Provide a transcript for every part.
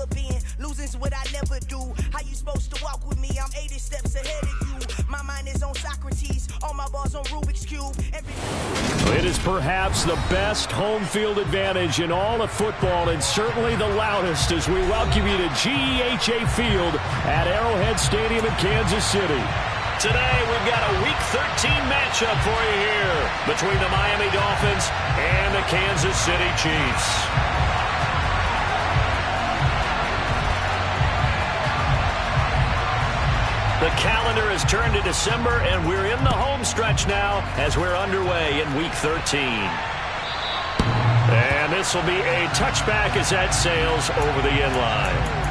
never been. Losing's what I never do. How you supposed to walk with me? I'm 80 steps ahead of you. My mind is on Socrates. All my balls on Rubik's Cube. It is perhaps the best home field advantage in all of football, and certainly the loudest, as we welcome you to GEHA Field at Arrowhead Stadium in Kansas City. Today, we've got a Week 13 matchup for you here between the Miami Dolphins and the Kansas City Chiefs. The calendar has turned to December, and we're in the home stretch now as we're underway in Week 13. And this will be a touchback as that sails over the end line.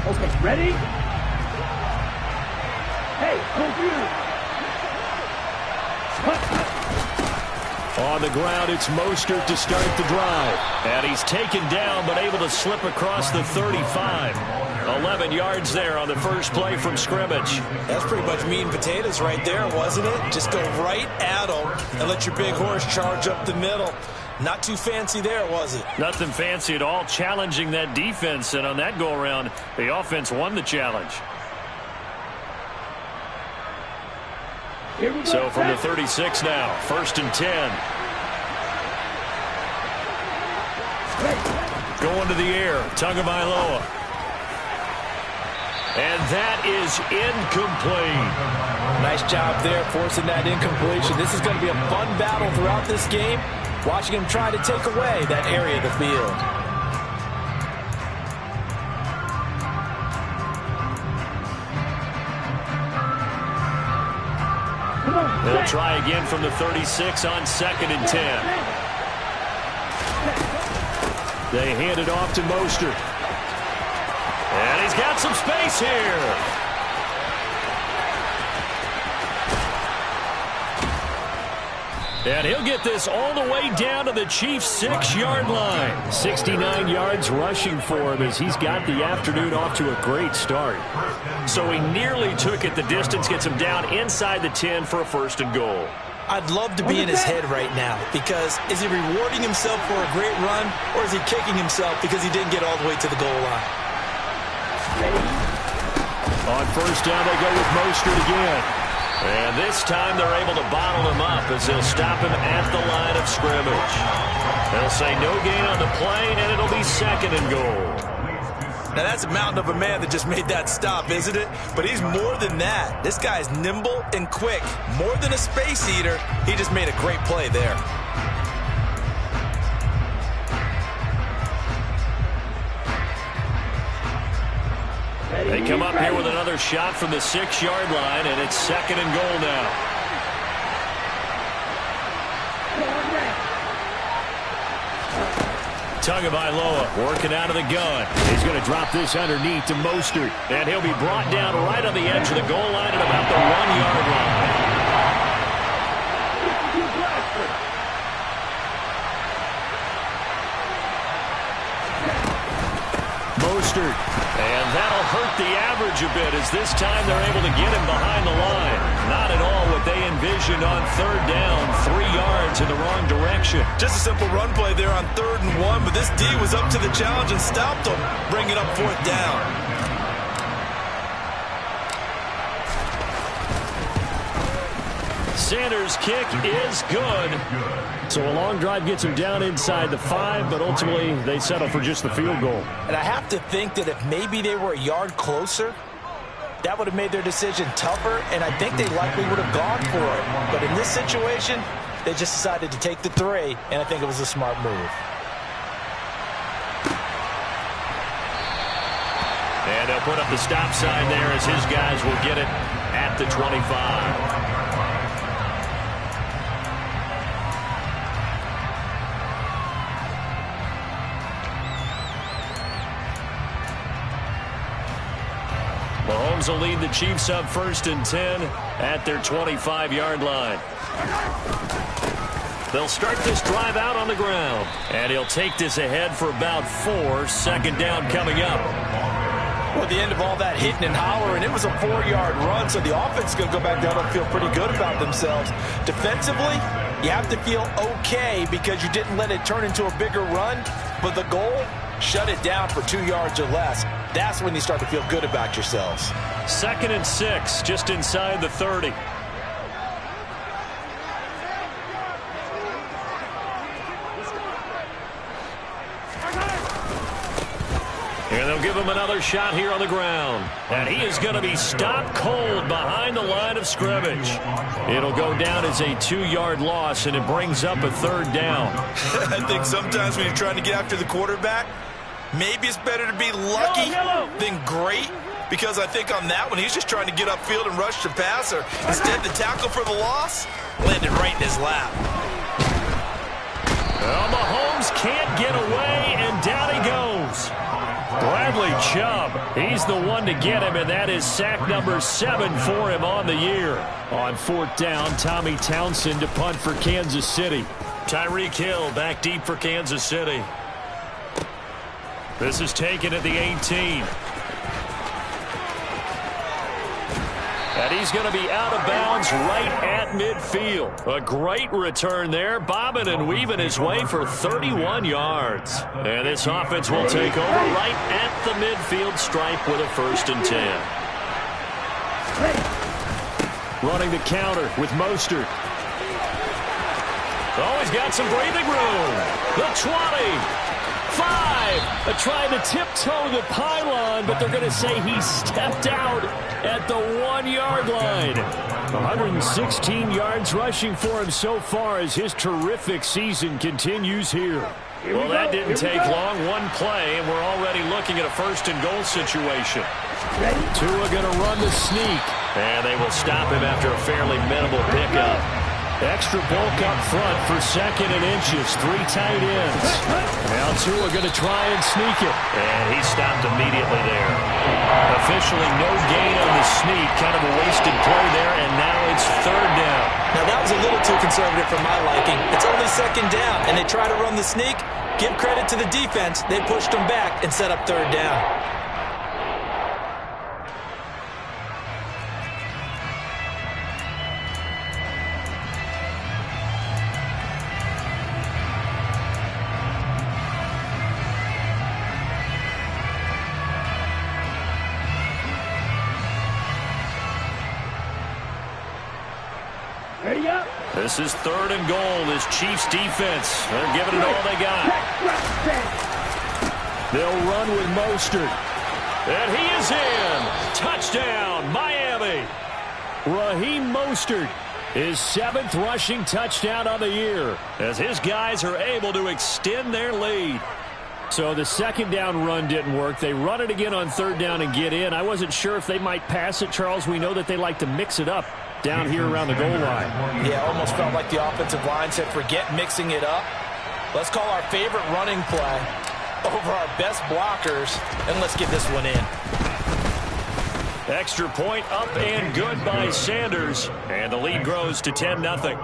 Okay, ready? Hey, computer! On the ground, it's Mostert to start the drive. And he's taken down, but able to slip across the 35. 11 yards there on the first play from scrimmage. That's pretty much meat and potatoes right there, wasn't it? Just go right at them and let your big horse charge up the middle. Not too fancy there, was it? Nothing fancy at all, challenging that defense. And on that go-around, the offense won the challenge. So from the 36 now, 1st and 10. Going to the air, Tagovailoa. And that is incomplete. Nice job there forcing that incompletion. This is going to be a fun battle throughout this game. Watching him try to take away that area of the field. They'll try again from the 36 on 2nd and 10. They hand it off to Mostert. And he's got some space here. And he'll get this all the way down to the Chiefs' 6-yard line. 69 yards rushing for him as he's got the afternoon off to a great start. So he nearly took it the distance, gets him down inside the 10 for a 1st and goal. I'd love to be in his head right now, because is he rewarding himself for a great run, or is he kicking himself because he didn't get all the way to the goal line? On 1st down, they go with Mostert again. And this time they're able to bottle him up as they'll stop him at the line of scrimmage. They'll say no gain on the play, and it'll be 2nd and goal. Now that's a mountain of a man that just made that stop, isn't it? But he's more than that. This guy's nimble and quick. More than a space eater, he just made a great play there. They come up here with another shot from the 6-yard line, and it's 2nd and goal now. Tagovailoa working out of the gun. He's going to drop this underneath to Mostert, and he'll be brought down right on the edge of the goal line at about the 1-yard line. Mostert, and that'll hurt the average a bit as this time they're able to get him behind the line. Not at all what they envisioned on 3rd down, 3 yards in the wrong direction. Just a simple run play there on 3rd and 1, but this D was up to the challenge and stopped him, bringing up 4th down. Sanders' kick is good. So a long drive gets him down inside the 5, but ultimately they settle for just the field goal. And I have to think that if maybe they were a yard closer, that would have made their decision tougher, and I think they likely would have gone for it. But in this situation, they just decided to take the 3, and I think it was a smart move. And they'll put up the stop sign there as his guys will get it at the 25. Mahomes will lead the Chiefs up 1st and 10 at their 25-yard line. They'll start this drive out on the ground. And he'll take this ahead for about 4. Second down coming up. Well, at the end of all that hitting and hollering, it was a 4-yard run, so the offense is going to go back down and feel pretty good about themselves. Defensively, you have to feel okay because you didn't let it turn into a bigger run, but the goal, shut it down for 2 yards or less. That's when you start to feel good about yourselves. 2nd and 6, just inside the 30. And they'll give him another shot here on the ground. And he is going to be stopped cold behind the line of scrimmage. It'll go down as a 2-yard loss, and it brings up a 3rd down. I think sometimes when you're trying to get after the quarterback, maybe it's better to be lucky than great, because I think on that one, he's just trying to get upfield and rush the passer. Instead, the tackle for the loss landed right in his lap. Well, Mahomes can't get away, and down he goes. Bradley Chubb, he's the one to get him, and that is sack number 7 for him on the year. On 4th down, Tommy Townsend to punt for Kansas City. Tyreek Hill back deep for Kansas City. This is taken at the 18. And he's going to be out of bounds right at midfield. A great return there, bobbing and weaving his way for 31 yards. And this offense will take over right at the midfield stripe with a 1st and 10. Running the counter with Mostert. Oh, he's got some breathing room. The 20. 5. Trying to tiptoe the pylon, but they're going to say he stepped out at the 1-yard line. 116 yards rushing for him so far as his terrific season continues here. Well, that didn't take long. One play, and we're already looking at a 1st and goal situation. Tua going to run the sneak, and they will stop him after a fairly minimal pickup. Extra bulk up front for 2nd and inches. 3 tight ends. Now Tua going to try and sneak it. And he stopped immediately there. Officially no gain on the sneak. Kind of a wasted play there, and now it's 3rd down. Now that was a little too conservative for my liking. It's only 2nd down, and they try to run the sneak. Give credit to the defense. They pushed them back and set up 3rd down. This is 3rd and goal. This Chiefs defense, they're giving it all they got. They'll run with Mostert. And he is in. Touchdown, Miami. Raheem Mostert, his 7th rushing touchdown on the year, as his guys are able to extend their lead. So the 2nd down run didn't work. They run it again on 3rd down and get in. I wasn't sure if they might pass it, Charles. We know that they like to mix it up down here around the goal line. Yeah, almost felt like the offensive line said, forget mixing it up. Let's call our favorite running play over our best blockers, and let's get this one in. Extra point up and good by Sanders, and the lead grows to 10-0.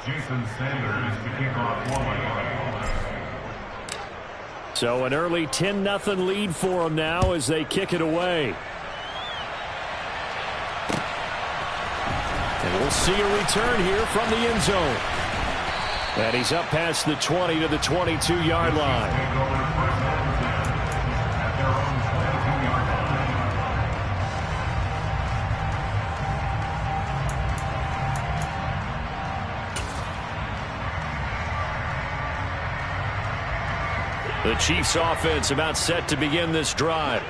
Jason Sanders to kick off 1-yard. So an early 10-0 lead for them now as they kick it away. And we'll see a return here from the end zone. And he's up past the 20 to the 22-yard line. The Chiefs offense about set to begin this drive.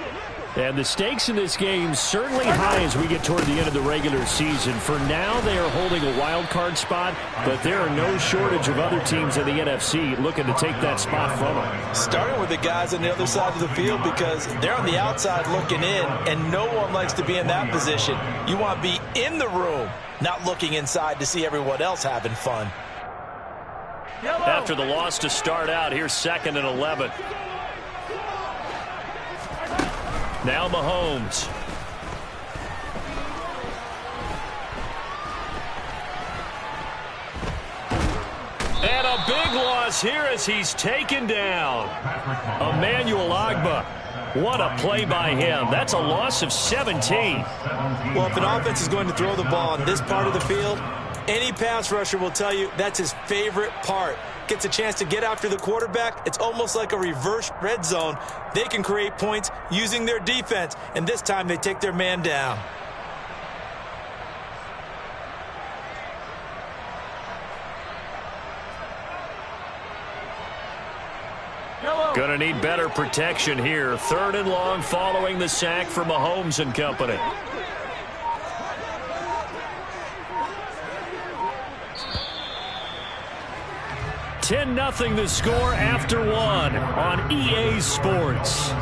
And the stakes in this game certainly high as we get toward the end of the regular season. For now, they are holding a wild card spot, but there are no shortage of other teams in the NFC looking to take that spot from them. Starting with the guys on the other side of the field because they're on the outside looking in, and no one likes to be in that position. You want to be in the room, not looking inside to see everyone else having fun. After the loss to start out, here's 2nd and 11. Now Mahomes. And a big loss here as he's taken down. Emmanuel Ogbah. What a play by him. That's a loss of 17. Well, if an offense is going to throw the ball on this part of the field, any pass rusher will tell you that's his favorite part. Gets a chance to get after the quarterback. It's almost like a reverse red zone. They can create points using their defense, and this time they take their man down. Going to need better protection here. 3rd and long following the sack for Mahomes and company. $10-0 the score after 1 on EA Sports.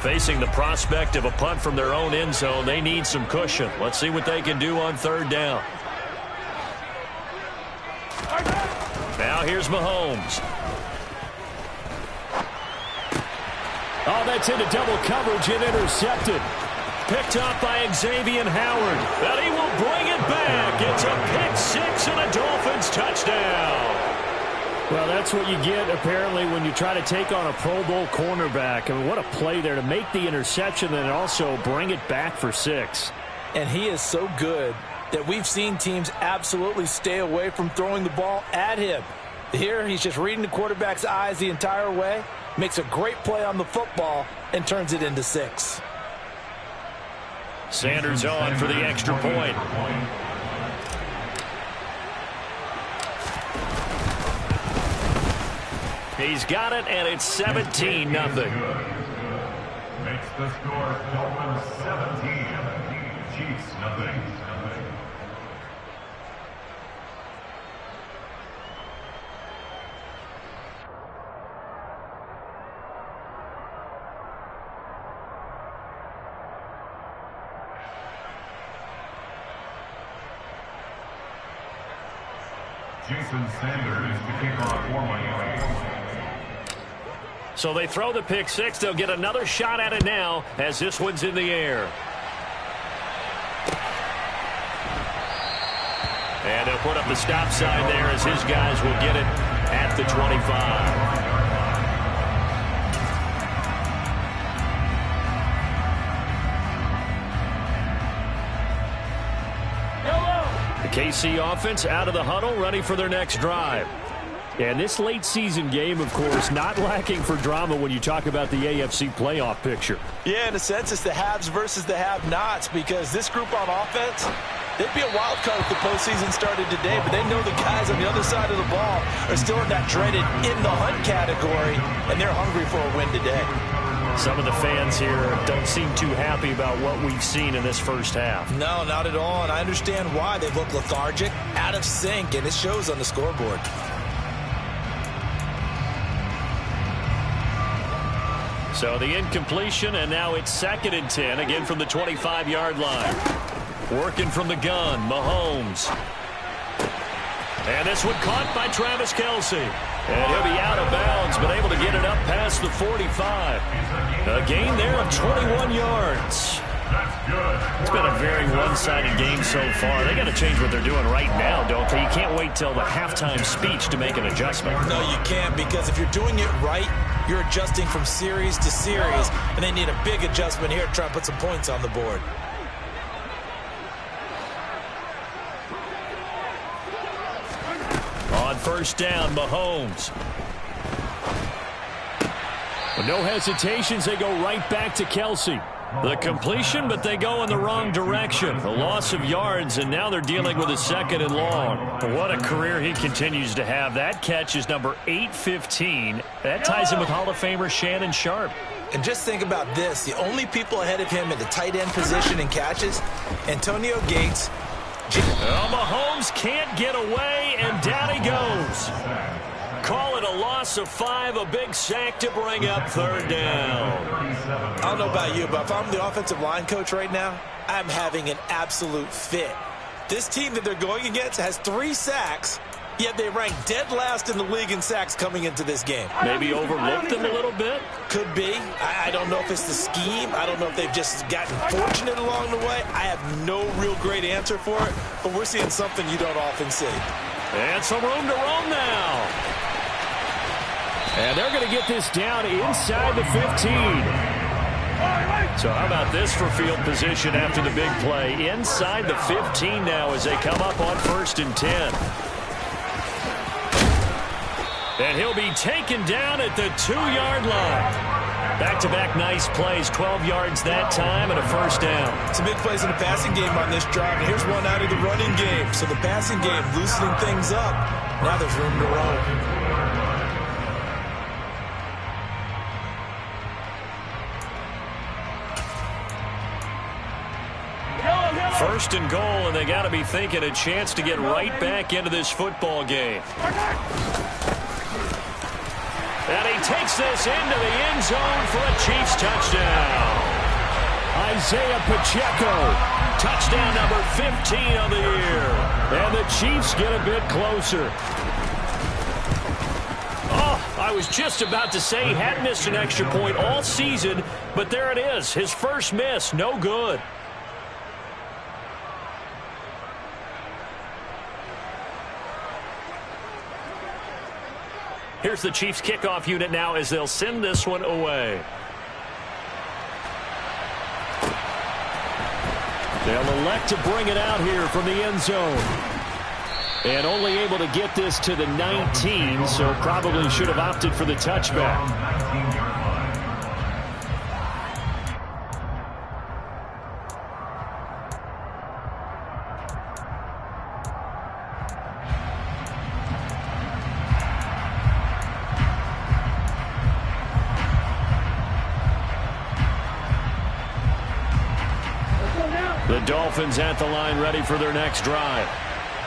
Facing the prospect of a punt from their own end zone, they need some cushion. Let's see what they can do on 3rd down. Now here's Mahomes. Oh, that's into double coverage and intercepted. Picked up by Xavier Howard. And he will bring it back. It's a pick 6 and a Dolphins touchdown. Well, that's what you get, apparently, when you try to take on a Pro Bowl cornerback. I mean, what a play there to make the interception and also bring it back for 6. And he is so good that we've seen teams absolutely stay away from throwing the ball at him. Here, he's just reading the quarterback's eyes the entire way, makes a great play on the football, and turns it into 6. Sanders on for the extra point. He's got it, and it's 17-0. Makes the score Dolphins 17, Chiefs nothing. Jason Sanders to kick off for Miami. So they throw the pick 6. They'll get another shot at it now as this one's in the air. And they'll put up the stop sign there as his guys will get it at the 25. The KC offense out of the huddle, ready for their next drive. And this late season game, of course, not lacking for drama when you talk about the AFC playoff picture. Yeah, in a sense, it's the haves versus the have-nots because this group on offense, they'd be a wild card if the postseason started today, but they know the guys on the other side of the ball are still in that dreaded in-the-hunt category, and they're hungry for a win today. Some of the fans here don't seem too happy about what we've seen in this first half. No, not at all, and I understand why. They look lethargic, out of sync, and it shows on the scoreboard. So the incompletion, and now it's 2nd and 10, again from the 25-yard line. Working from the gun, Mahomes. And this one caught by Travis Kelce. And he'll be out of bounds, but able to get it up past the 45. A gain there of 21 yards. It's been a very one-sided game so far. They got to change what they're doing right now, don't they? You can't wait till the halftime speech to make an adjustment. No, you can't, because if you're doing it right, you're adjusting from series to series, and they need a big adjustment here to try to put some points on the board. first down, Mahomes. With no hesitations, they go right back to Kelce. The completion, but they go in the wrong direction. A loss of yards, and now they're dealing with a 2nd and long. What a career he continues to have. That catch is number 815. That ties him with Hall of Famer Shannon Sharpe. And just think about this. The only people ahead of him in the tight end position in catches, Antonio Gates. Mahomes can't get away, and down he goes. Call it a loss of 5, a big sack to bring up 3rd down. I don't know about you, but if I'm the offensive line coach right now, I'm having an absolute fit. This team that they're going against has 3 sacks, yet they rank dead last in the league in sacks coming into this game. Maybe overlooked them a little bit? Could be. I don't know if it's the scheme. I don't know if they've just gotten fortunate along the way. I have no real great answer for it, but we're seeing something you don't often see. And some room to roam now. And they're going to get this down inside the 15. So how about this for field position after the big play? Inside the 15 now as they come up on 1st and 10. And he'll be taken down at the 2-yard line. Back-to-back nice plays, 12 yards that time and a 1st down. Some big plays in the passing game on this drive, and here's one out of the running game. So the passing game loosening things up. Now there's room to roam. 1st and goal, and they got to be thinking a chance to get right back into this football game. And he takes this into the end zone for a Chiefs touchdown. Isaiah Pacheco, touchdown number 15 of the year. And the Chiefs get a bit closer. Oh, I was just about to say he hadn't missed an extra point all season, but there it is, his first miss, no good. Here's the Chiefs kickoff unit now as they'll send this one away. They'll elect to bring it out here from the end zone. And only able to get this to the 19, so probably should have opted for the touchback. The Dolphins at the line ready for their next drive.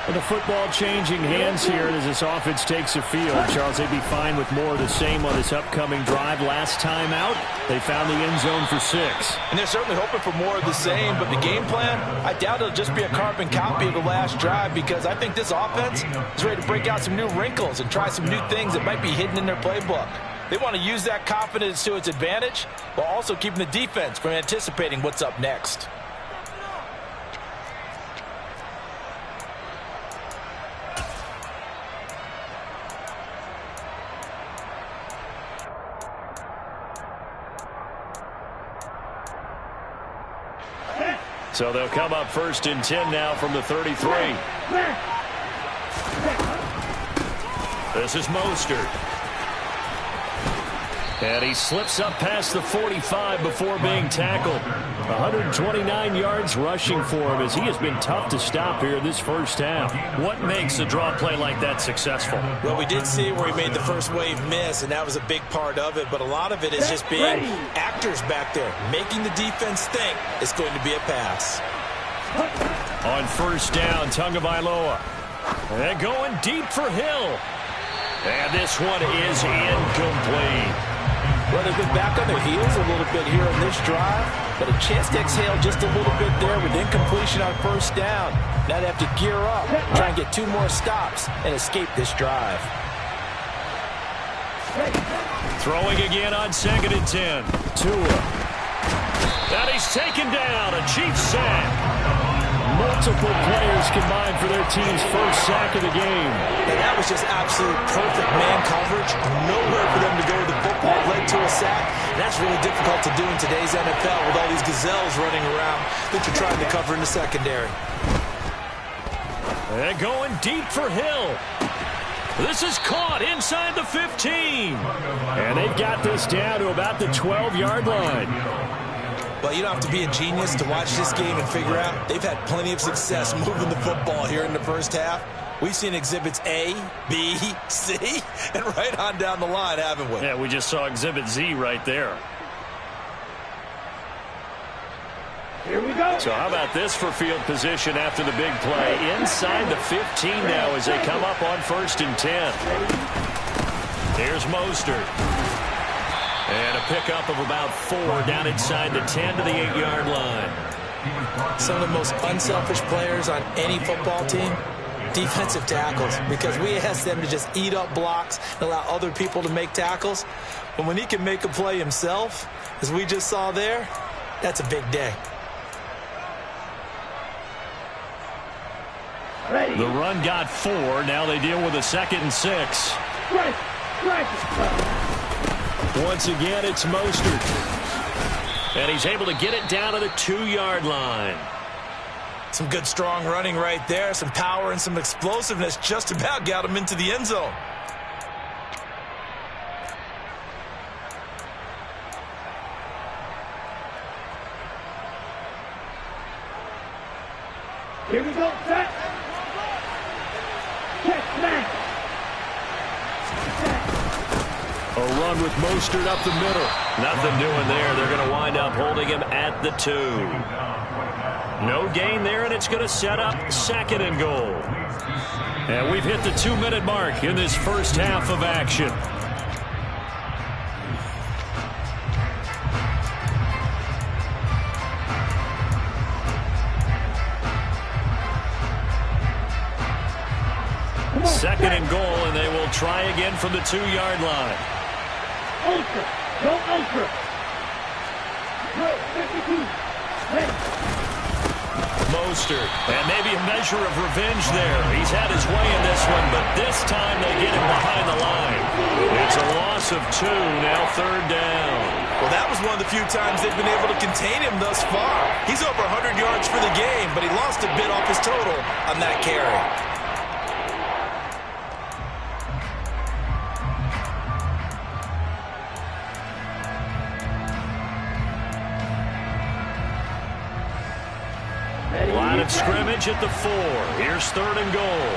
With the football changing hands here as this offense takes the field. Charles, they'd be fine with more of the same on this upcoming drive. Last time out, they found the end zone for 6. And they're certainly hoping for more of the same, but the game plan, I doubt it'll just be a carbon copy of the last drive because I think this offense is ready to break out some new wrinkles and try some new things that might be hidden in their playbook. They want to use that confidence to its advantage while also keeping the defense from anticipating what's up next. So they'll come up 1st and 10 now from the 33. This is Mostert. And he slips up past the 45 before being tackled. 129 yards rushing for him as he has been tough to stop here this first half. What makes a draw play like that successful? Well, we did see where he made the first wave miss, and that was a big part of it. But a lot of it is just being actors back there, making the defense think it's going to be a pass. On 1st down, Tagovailoa. And going deep for Hill. And this one is incomplete. Well, they've been back on their heels a little bit here on this drive, but a chance to exhale just a little bit there with incompletion on 1st down. Now they have to gear up, try and get 2 more stops, and escape this drive. Throwing again on 2nd and 10. Tua. And he's taken down, a Chiefs sack. Multiple players combined for their team's first sack of the game. And that was just absolute perfect man coverage. Nowhere for them to go with the football. Led to a sack. And that's really difficult to do in today's NFL with all these gazelles running around that you're trying to cover in the secondary. And going deep for Hill. This is caught inside the 15. And they've got this down to about the 12-yard line. Well, you don't have to be a genius to watch this game and figure out they've had plenty of success moving the football here in the first half. We've seen exhibits A, B, C, and right on down the line, haven't we? Yeah, we just saw exhibit Z right there. Here we go. So how about this for field position after the big play? Inside the 15 now as they come up on 1st and 10. Here's Mostert. And a pickup of about 4 down inside the 10 to the 8-yard line. Some of the most unselfish players on any football team, defensive tackles, because we ask them to just eat up blocks and allow other people to make tackles. But when he can make a play himself, as we just saw there, that's a big day. Ready. The run got 4. Now they deal with a 2nd and 6. Strike. Once again, it's Mostert. And he's able to get it down to the 2-yard line. Some good, strong running right there. Some power and some explosiveness just about got him into the end zone. Here we go. Set. Check back. A run with Mostert up the middle. Nothing doing there. They're going to wind up holding him at the 2. No gain there, and it's going to set up 2nd and goal. And we've hit the 2-minute mark in this first half of action. Second and goal, and they will try again from the 2-yard line. Ultra. Go ultra. Go 52. Ready. Mostert, and maybe a measure of revenge there. He's had his way in this one, but this time they get him behind the line. It's a loss of 2, now 3rd down. Well, that was one of the few times they've been able to contain him thus far. He's over 100 yards for the game, but he lost a bit off his total on that carry. Line of scrimmage at the 4. Here's 3rd and goal.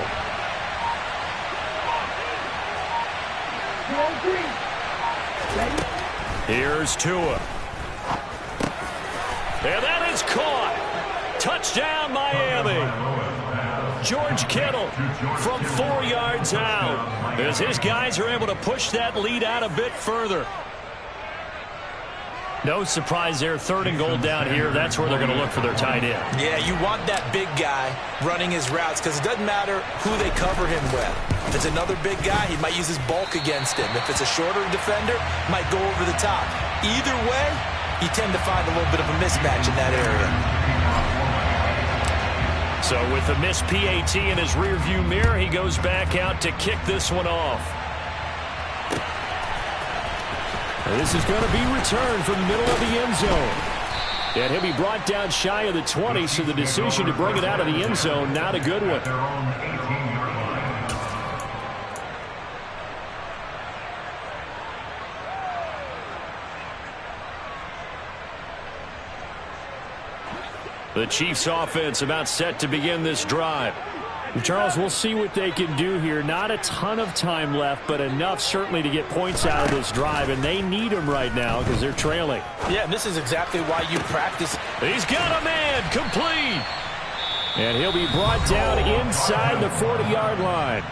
Here's Tua. And that is caught. Touchdown, Miami. George Kittle from 4 yards out as his guys are able to push that lead out a bit further. No surprise there, 3rd and goal down here. That's where they're going to look for their tight end. Yeah, you want that big guy running his routes because it doesn't matter who they cover him with. If it's another big guy, he might use his bulk against him. If it's a shorter defender, might go over the top. Either way, you tend to find a little bit of a mismatch in that area. So with the missed PAT in his rearview mirror, he goes back out to kick this one off. This is going to be returned from the middle of the end zone. And he'll be brought down shy of the 20, so the decision to bring it out of the end zone, not a good one. The Chiefs offense about set to begin this drive. Charles, we'll see what they can do here. Not a ton of time left, but enough certainly to get points out of this drive, and they need them right now because they're trailing. Yeah, and this is exactly why you practice. He's got a man, complete. And he'll be brought down inside the 40-yard line.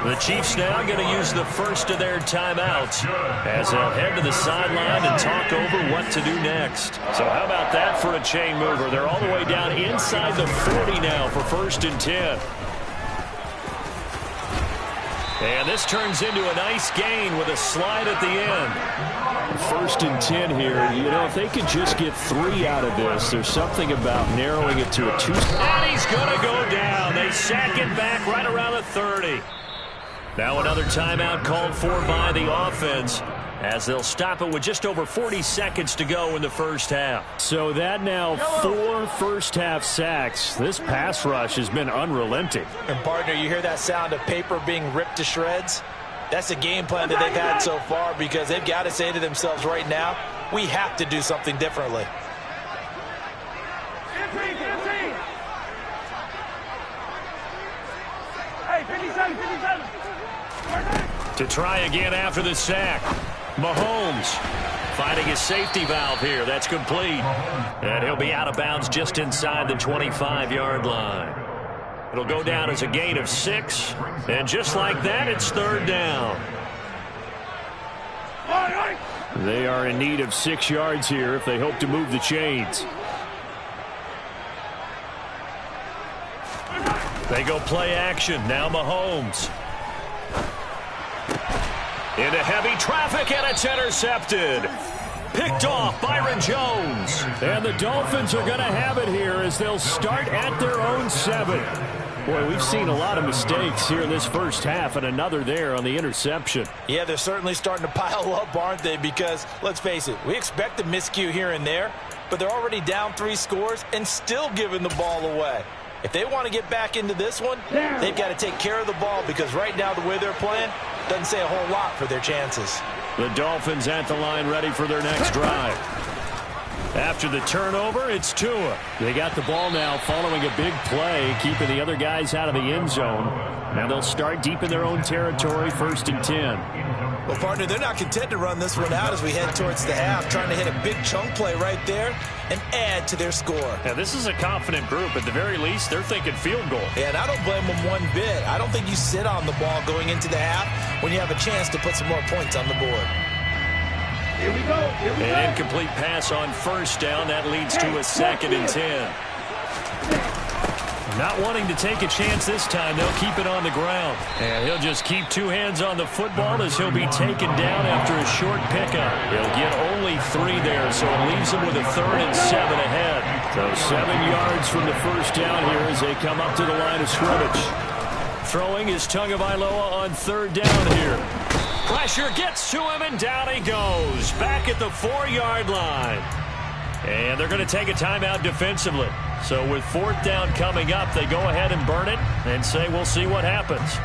The Chiefs now going to use the first of their timeouts as they'll head to the sideline and talk over what to do next. So how about that for a chain mover? They're all the way down inside the 40 now for 1st and 10. And this turns into a nice gain with a slide at the end. 1st and 10 here. You know, if they could just get 3 out of this, there's something about narrowing it to a 2. And he's going to go down. They sack it back right around the 30. Now another timeout called for by the offense. as they'll stop it with just over 40 seconds to go in the first half. So that now 4 first-half sacks. This pass rush has been unrelenting. And, partner, you hear that sound of paper being ripped to shreds? That's the game plan that they've had so far, because they've got to say to themselves right now, we have to do something differently. To try again after the sack. Mahomes finding his safety valve here. That's complete. And he'll be out of bounds just inside the 25-yard line. It'll go down as a gain of 6. And just like that, it's third down. They are in need of 6 yards here if they hope to move the chains. They go play action. Now Mahomes. Into heavy traffic, and it's intercepted. Picked off Byron Jones. And the Dolphins are going to have it here as they'll start at their own 7. Boy, we've seen a lot of mistakes here in this first half, and another there on the interception. Yeah, they're certainly starting to pile up, aren't they? Because, let's face it, we expect a miscue here and there, but they're already down 3 scores and still giving the ball away. If they want to get back into this one, they've got to take care of the ball, because right now the way they're playing doesn't say a whole lot for their chances. The Dolphins at the line ready for their next drive. After the turnover, it's Tua. They got the ball now following a big play, keeping the other guys out of the end zone. Now they'll start deep in their own territory, 1st and 10. Well, partner, they're not content to run this one out as we head towards the half, trying to hit a big chunk play right there and add to their score. Now, this is a confident group. At the very least, they're thinking field goal. Yeah, and I don't blame them one bit. I don't think you sit on the ball going into the half when you have a chance to put some more points on the board. Here we go. An incomplete pass on first down. That leads to a 2nd and 10. Not wanting to take a chance this time, they'll keep it on the ground. And he'll just keep 2 hands on the football as he'll be taken down after a short pickup. He'll get only 3 there, so it leaves him with a 3rd and 7 ahead. So 7 yards from the first down here as they come up to the line of scrimmage. Throwing is Tagovailoa on 3rd down here. Pressure gets to him, and down he goes. Back at the 4-yard line. And they're going to take a timeout defensively. So with 4th down coming up, they go ahead and burn it and say we'll see what happens.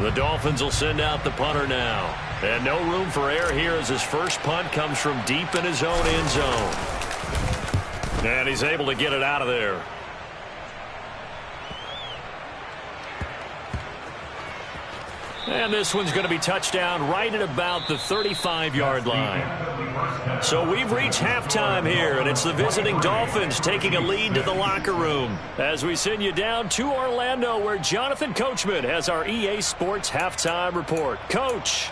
The Dolphins will send out the punter now. And no room for error here as his first punt comes from deep in his own end zone. And he's able to get it out of there. And this one's going to be touchdown right at about the 35-yard line. So we've reached halftime here, and it's the visiting Dolphins taking a lead to the locker room as we send you down to Orlando, where Jonathan Coachman has our EA Sports halftime report. Coach.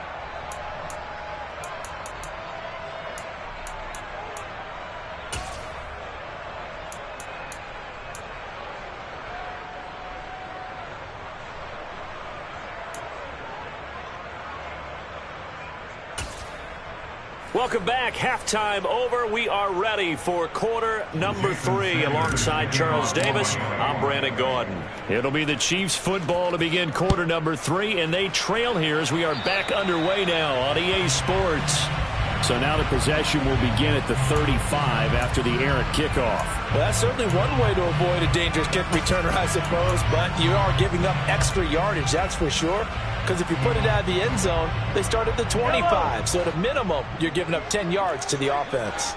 Welcome back. Halftime over. We are ready for quarter number 3 alongside Charles Davis. I'm Brandon Gaudin. It'll be the Chiefs football to begin quarter number 3, and they trail here as we are back underway now on EA Sports. So now the possession will begin at the 35 after the errant kickoff. Well, that's certainly one way to avoid a dangerous kick returner, I suppose, but you are giving up extra yardage, that's for sure. Because if you put it out of the end zone, they start at the 25. So at a minimum, you're giving up 10 yards to the offense.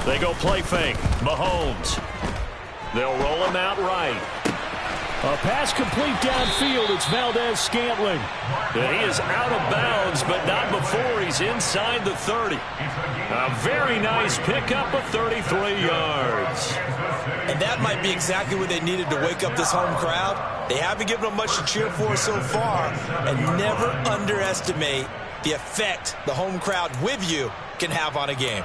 They go play fake. Mahomes. They'll roll him out right. A pass complete downfield. It's Valdez-Scantling. And he is out of bounds, but not before he's inside the 30. A very nice pickup of 33 yards. And that might be exactly what they needed to wake up this home crowd. They haven't given them much to cheer for so far, and never underestimate the effect the home crowd with you can have on a game.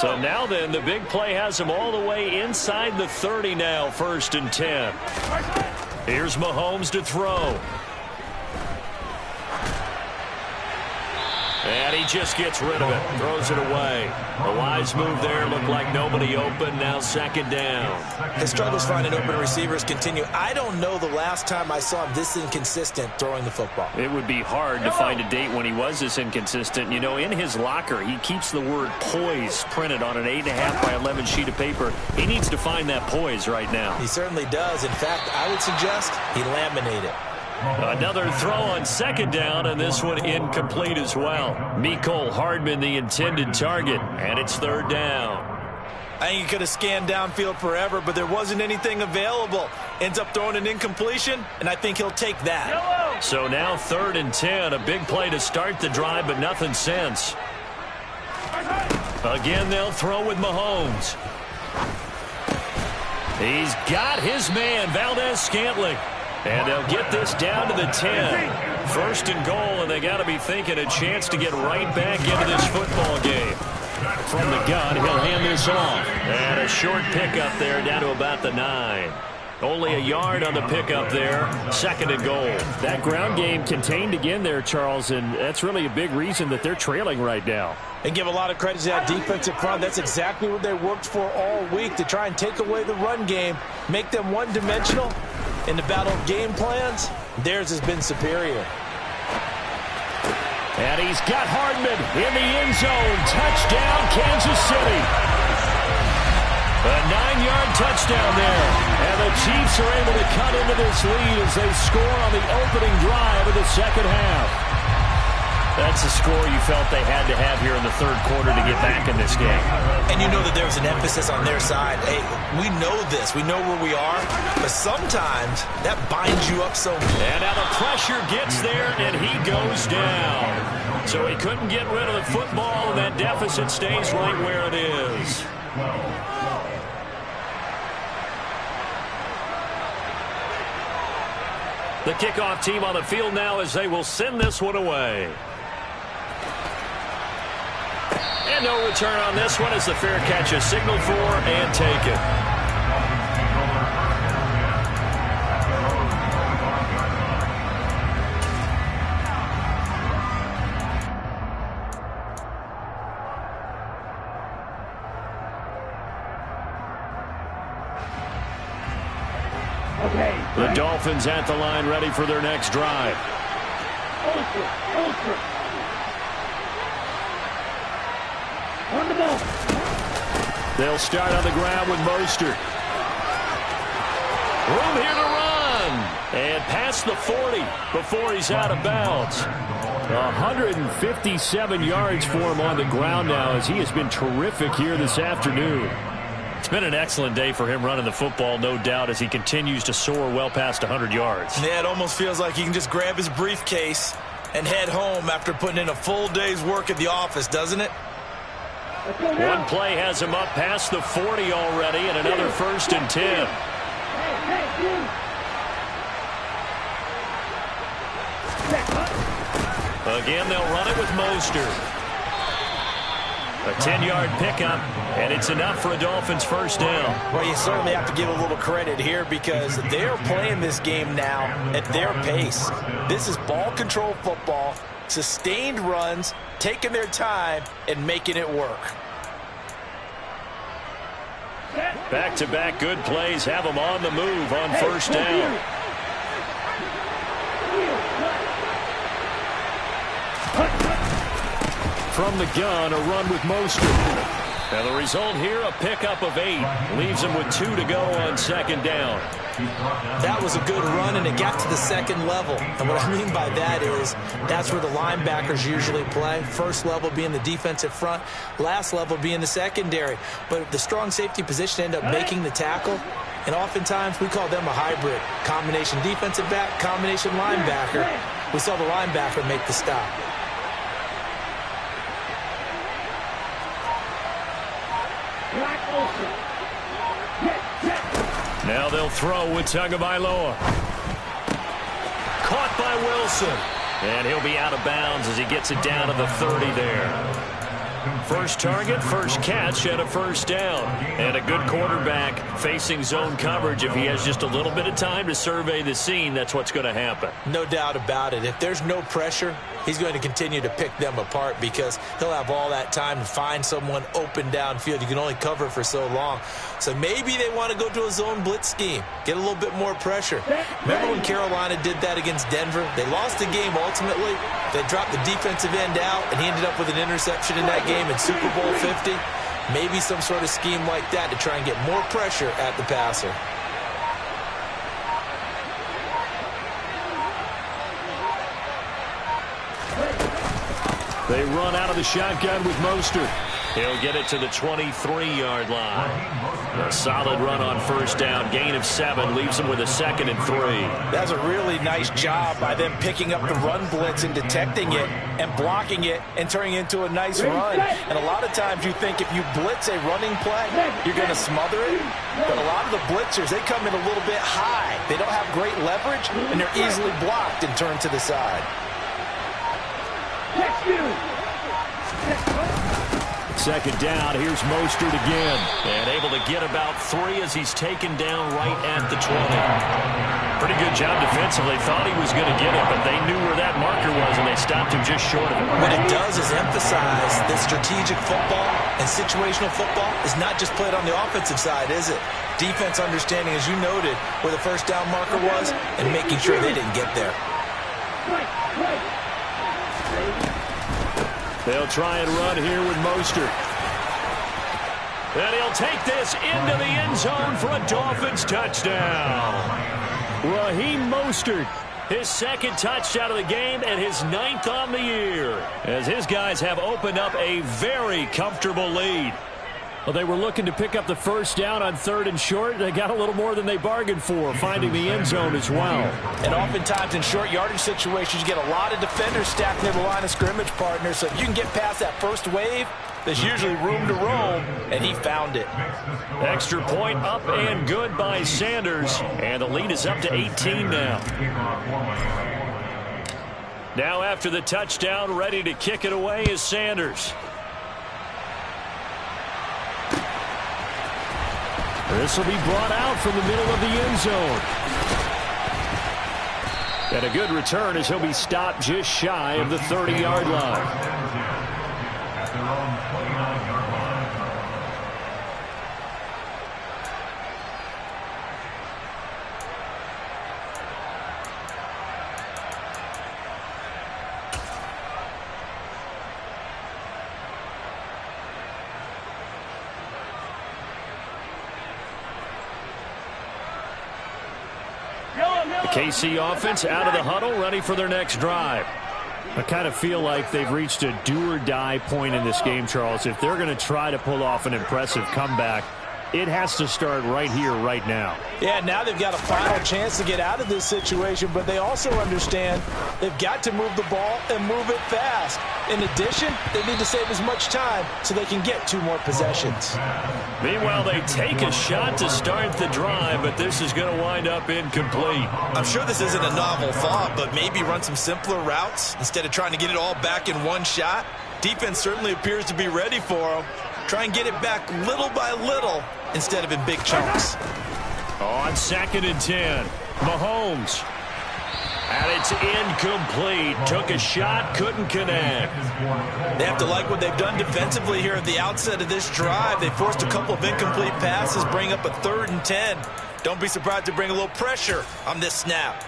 So now then, the big play has him all the way inside the 30 now, 1st and 10. Here's Mahomes to throw. And he just gets rid of it, throws it away. A wise move there, looked like nobody open, now second down. His struggles finding open receivers continue. I don't know the last time I saw him this inconsistent throwing the football. It would be hard to find a date when he was this inconsistent. You know, in his locker, he keeps the word poise printed on an 8.5 by 11 sheet of paper. He needs to find that poise right now. He certainly does. In fact, I would suggest he laminate it. Another throw on second down, and this one incomplete as well. Mecole Hardman, the intended target, and it's third down. I think he could have scanned downfield forever, but there wasn't anything available. Ends up throwing an incompletion, and I think he'll take that. So now 3rd and 10, a big play to start the drive, but nothing since. Again, they'll throw with Mahomes. He's got his man, Valdez-Scantling. And they'll get this down to the 10. 1st and goal, and they got to be thinking a chance to get right back into this football game. From the gun, he'll hand this off. And a short pickup there down to about the 9. Only a yard on the pickup there. 2nd and goal. That ground game contained again there, Charles, and that's really a big reason that they're trailing right now. And give a lot of credit to that defensive front. That's exactly what they worked for all week, to try and take away the run game, make them one-dimensional. In the battle of game plans, theirs has been superior. And he's got Hardman in the end zone. Touchdown, Kansas City. A 9-yard touchdown there. And the Chiefs are able to cut into this lead as they score on the opening drive of the second half. That's a score you felt they had to have here in the 3rd quarter to get back in this game. And you know that there was an emphasis on their side. Hey, we know this. We know where we are. But sometimes that binds you up so much. And now the pressure gets there, and he goes down. So he couldn't get rid of the football, and that deficit stays right where it is. The kickoff team on the field now as they will send this one away. And no return on this one as the fair catch is signaled for and taken. The Dolphins at the line, ready for their next drive. They'll start on the ground with Mostert. Room here to run. And past the 40 before he's out of bounds. 157 yards for him on the ground now as he has been terrific here this afternoon. It's been an excellent day for him running the football, no doubt, as he continues to soar well past 100 yards. Yeah, it almost feels like he can just grab his briefcase and head home after putting in a full day's work at the office, doesn't it? One play has him up past the 40 already, and another 1st and 10. Again, they'll run it with Mostert. A 10-yard pickup, and it's enough for a Dolphins 1st down. Well, you certainly have to give a little credit here because they're playing this game now at their pace. This is ball control football, sustained runs, taking their time, and making it work. Back-to-back good plays have them on the move on 1st down. From the gun, a run with Mostert. Now the result here, a pickup of 8. Leaves him with 2 to go on 2nd down. That was a good run, and it got to the 2nd level. And what I mean by that is that's where the linebackers usually play. 1st level being the defensive front, last level being the secondary. But the strong safety position ended up making the tackle. And oftentimes we call them a hybrid. Combination defensive back, combination linebacker. We saw the linebacker make the stop. Now they'll throw with Tagovailoa. Caught by Wilson. And he'll be out of bounds as he gets it down to the 30 there. 1st target, 1st catch, and a 1st down. And a good quarterback facing zone coverage, if he has just a little bit of time to survey the scene, that's what's going to happen. No doubt about it. If there's no pressure, he's going to continue to pick them apart because he'll have all that time to find someone open downfield. You can only cover for so long. So maybe they want to go to a zone blitz scheme, get a little bit more pressure. Remember when Carolina did that against Denver? They lost the game ultimately. They dropped the defensive end out, and he ended up with an interception in that game in Super Bowl 50. Maybe some sort of scheme like that to try and get more pressure at the passer. They run out of the shotgun with Mostert. He'll get it to the 23-yard line. A solid run on first down. Gain of 7 leaves him with a 2nd and 3. That's a really nice job by them picking up the run blitz and detecting it and blocking it and turning it into a nice run. And a lot of times you think if you blitz a running play, you're going to smother it. But a lot of the blitzers, they come in a little bit high. They don't have great leverage, and they're easily blocked and turned to the side. Second down, here's Mostert again. And able to get about 3 as he's taken down right at the 20. Pretty good job defensively. Thought he was going to get it, but they knew where that marker was, and they stopped him just short of it. What it does is emphasize that strategic football and situational football is not just played on the offensive side, is it? Defense understanding, as you noted, where the first down marker was and making sure they didn't get there. They'll try and run here with Mostert. And he'll take this into the end zone for a Dolphins touchdown. Raheem Mostert, his 2nd touchdown of the game and his 9th on the year, as his guys have opened up a very comfortable lead. Well, they were looking to pick up the first down on 3rd and short. They got a little more than they bargained for, finding the end zone as well. And oftentimes in short yardage situations, you get a lot of defenders stacked near the line of scrimmage, partner. So if you can get past that first wave, there's usually room to roam, and he found it. Extra point up and good by Sanders, and the lead is up to 18 now. Now after the touchdown, ready to kick it away is Sanders. This will be brought out from the middle of the end zone. And a good return as he'll be stopped just shy of the 30-yard line. At their own 29-yard line. The KC offense out of the huddle, ready for their next drive. I kind of feel like they've reached a do-or-die point in this game, Charles. If they're going to try to pull off an impressive comeback, it has to start right here, right now. Yeah, now they've got a final chance to get out of this situation, but they also understand they've got to move the ball and move it fast. In addition, they need to save as much time so they can get 2 more possessions. Meanwhile, they take a shot to start the drive, but this is going to wind up incomplete. I'm sure this isn't a novel thought, but maybe run some simpler routes instead of trying to get it all back in one shot. Defense certainly appears to be ready for them. Try and get it back little by little instead of in big chunks. On 2nd and 10, Mahomes. And it's incomplete. Took a shot, couldn't connect. They have to like what they've done defensively here at the outset of this drive. They forced a couple of incomplete passes, bring up a 3rd and 10. Don't be surprised to bring a little pressure on this snap.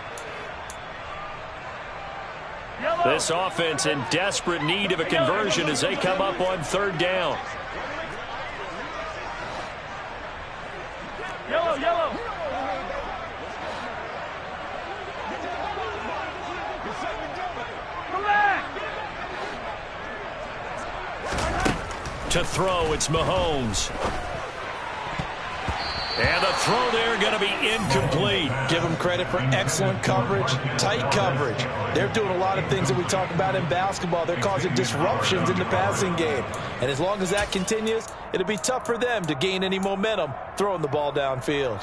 This offense in desperate need of a conversion as they come up on 3rd down. Yellow. To throw, it's Mahomes. And the throw there going to be incomplete. Give them credit for excellent coverage, tight coverage. They're doing a lot of things that we talk about in basketball. They're causing disruptions in the passing game. And as long as that continues, it'll be tough for them to gain any momentum throwing the ball downfield.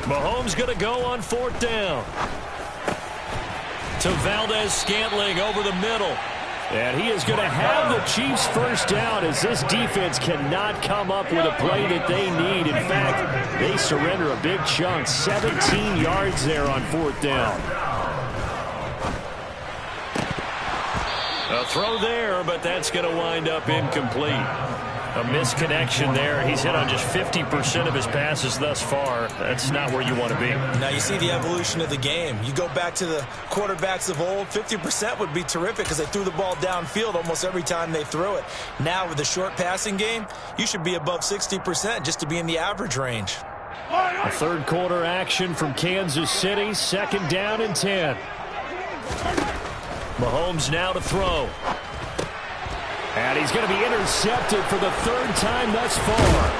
Mahomes going to go on 4th down. To Valdez-Scantling over the middle. And he is going to have the Chiefs first down as this defense cannot come up with a play that they need. In fact, they surrender a big chunk, 17 yards there on 4th down. A throw there, but that's going to wind up incomplete. A misconnection there. He's hit on just 50% of his passes thus far. That's not where you want to be. Now you see the evolution of the game. You go back to the quarterbacks of old, 50% would be terrific because they threw the ball downfield almost every time they threw it. Now with the short passing game, you should be above 60% just to be in the average range. A third quarter action from Kansas City. 2nd down and 10. Mahomes now to throw. And he's going to be intercepted for the 3rd time thus far.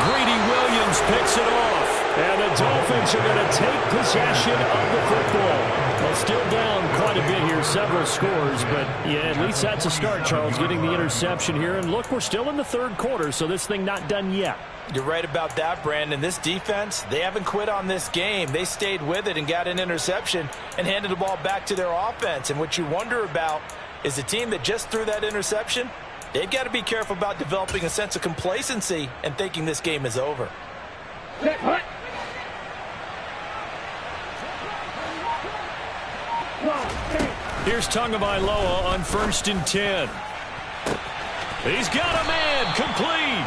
Greedy Williams picks it off. And the Dolphins are going to take possession of the football. Well, still down quite a bit here, several scores. But, yeah, at least that's a start, Charles, getting the interception here. And, look, we're still in the 3rd quarter, so this thing not done yet. You're right about that, Brandon. This defense, they haven't quit on this game. They stayed with it and got an interception and handed the ball back to their offense. And what you wonder about is the team that just threw that interception, they've got to be careful about developing a sense of complacency and thinking this game is over. Here's Tagovailoa on 1st and 10. He's got a man, complete.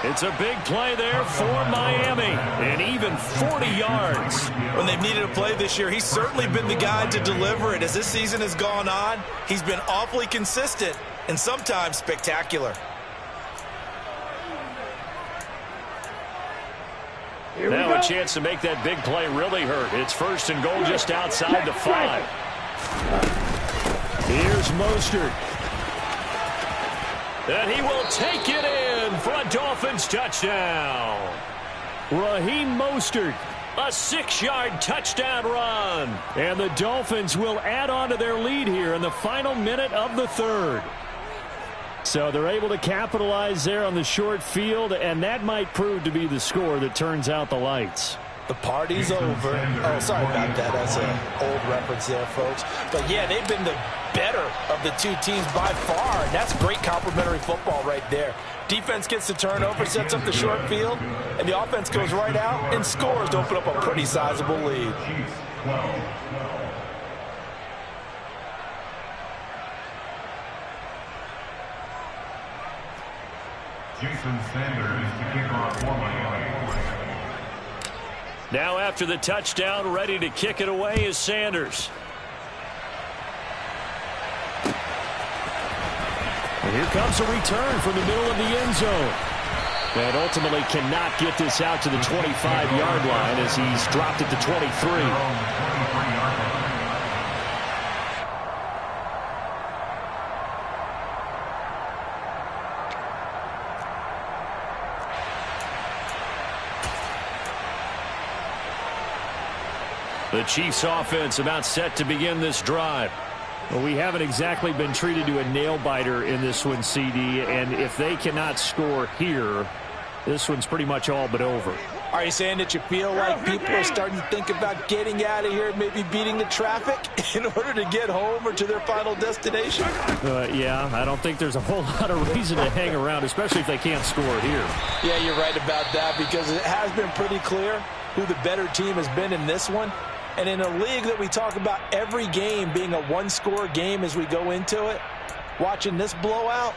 It's a big play there for Miami, and even 40 yards. When they've needed a play this year, he's certainly been the guy to deliver it. As this season has gone on, he's been awfully consistent and sometimes spectacular. Now a chance to make that big play really hurt. It's 1st and goal just outside the 5. Here's Mostert. And he will take it in for a Dolphins touchdown. Raheem Mostert, a 6-yard touchdown run. And the Dolphins will add on to their lead here in the final minute of the 3rd. So they're able to capitalize there on the short field, and that might prove to be the score that turns out the lights. The party's over. Oh, sorry about that. That's an old reference there, folks. But, yeah, they've been the better of the two teams by far. And that's great complimentary football right there. Defense gets the turnover, sets up the short field, and the offense goes right out and scores to open up a pretty sizable lead. Jason Sanders to kick off for Miami. Now after the touchdown, ready to kick it away is Sanders. And here comes a return from the middle of the end zone. And ultimately cannot get this out to the 25-yard line as he's dropped it to 23. The Chiefs offense about set to begin this drive. Well, we haven't exactly been treated to a nail-biter in this one, CD, and if they cannot score here, this one's pretty much all but over. Are you saying that you feel like people are starting to think about getting out of here, maybe beating the traffic in order to get home or to their final destination? Yeah, I don't think there's a whole lot of reason to hang around, especially if they can't score here. Yeah, you're right about that because it has been pretty clear who the better team has been in this one. And in a league that we talk about every game being a one-score game as we go into it, watching this blowout,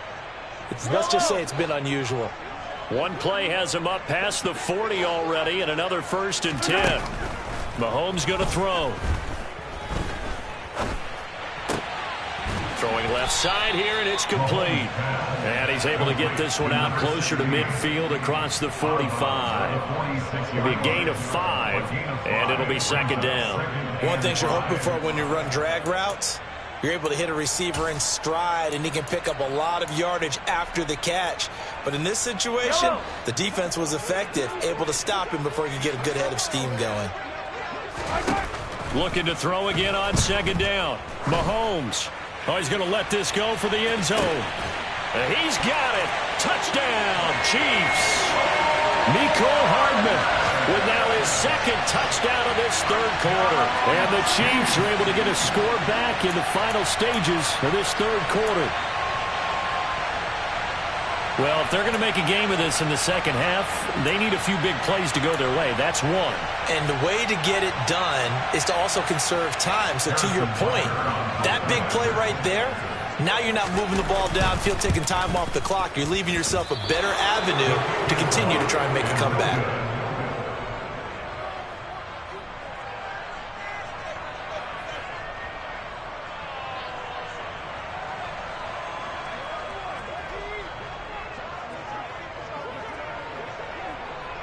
let's just say it's been unusual. One play has him up past the 40 already, and another 1st and 10. Mahomes going to throw. Throwing left side here, and it's complete. And he's able to get this one out closer to midfield across the 45. It'll be a gain of 5, and it'll be 2nd down. One thing you're hoping for when you run drag routes, you're able to hit a receiver in stride, and he can pick up a lot of yardage after the catch. But in this situation, the defense was effective, able to stop him before he could get a good head of steam going. Looking to throw again on 2nd down. Mahomes. Oh, he's going to let this go for the end zone. And he's got it. Touchdown, Chiefs. Mecole Hardman with now his second touchdown of this third quarter. And the Chiefs are able to get a score back in the final stages of this third quarter. Well, if they're going to make a game of this in the second half, they need a few big plays to go their way. That's one. And the way to get it done is to also conserve time. So to your point, that big play right there, now you're not moving the ball downfield, taking time off the clock. You're leaving yourself a better avenue to continue to try and make a comeback.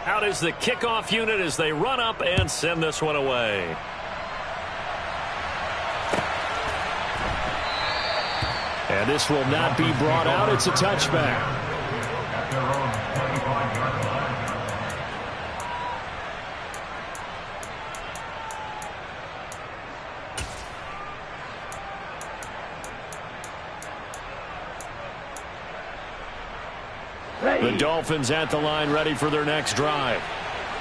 Out is the kickoff unit as they run up and send this one away. And this will not be brought out. It's a touchback. The Dolphins at the line ready for their next drive.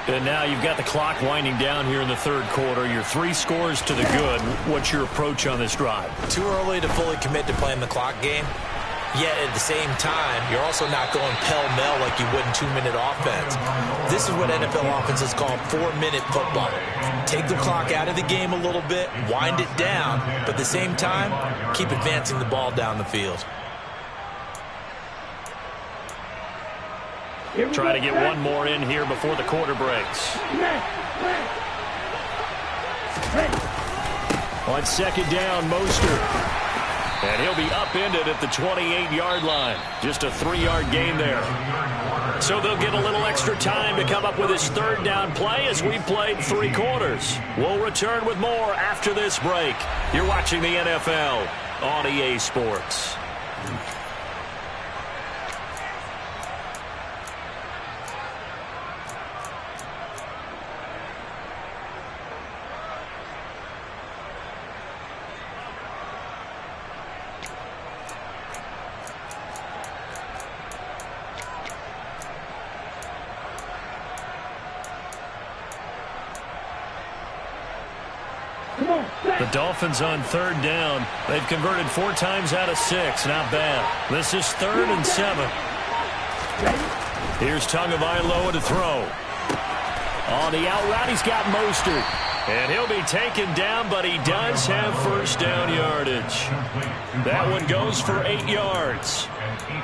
And now you've got the clock winding down here in the third quarter. You're 3 scores to the good. What's your approach on this drive? Too early to fully commit to playing the clock game. Yet at the same time, you're also not going pell-mell like you would in 2-minute offense. This is what NFL offenses call 4-minute football. Take the clock out of the game a little bit, wind it down, but at the same time, keep advancing the ball down the field. Try to get one more in here before the quarter breaks. On second down, Mostert. And he'll be upended at the 28-yard line. Just a 3-yard gain there. So they'll get a little extra time to come up with his third down play as we played 3 quarters. We'll return with more after this break. You're watching the NFL on EA Sports. The Dolphins on third down. They've converted 4 times out of 6. Not bad. This is 3rd and 7. Here's Tagovailoa to throw. On the out route, he's got Mostert. And he'll be taken down, but he does have first down yardage. That one goes for 8 yards.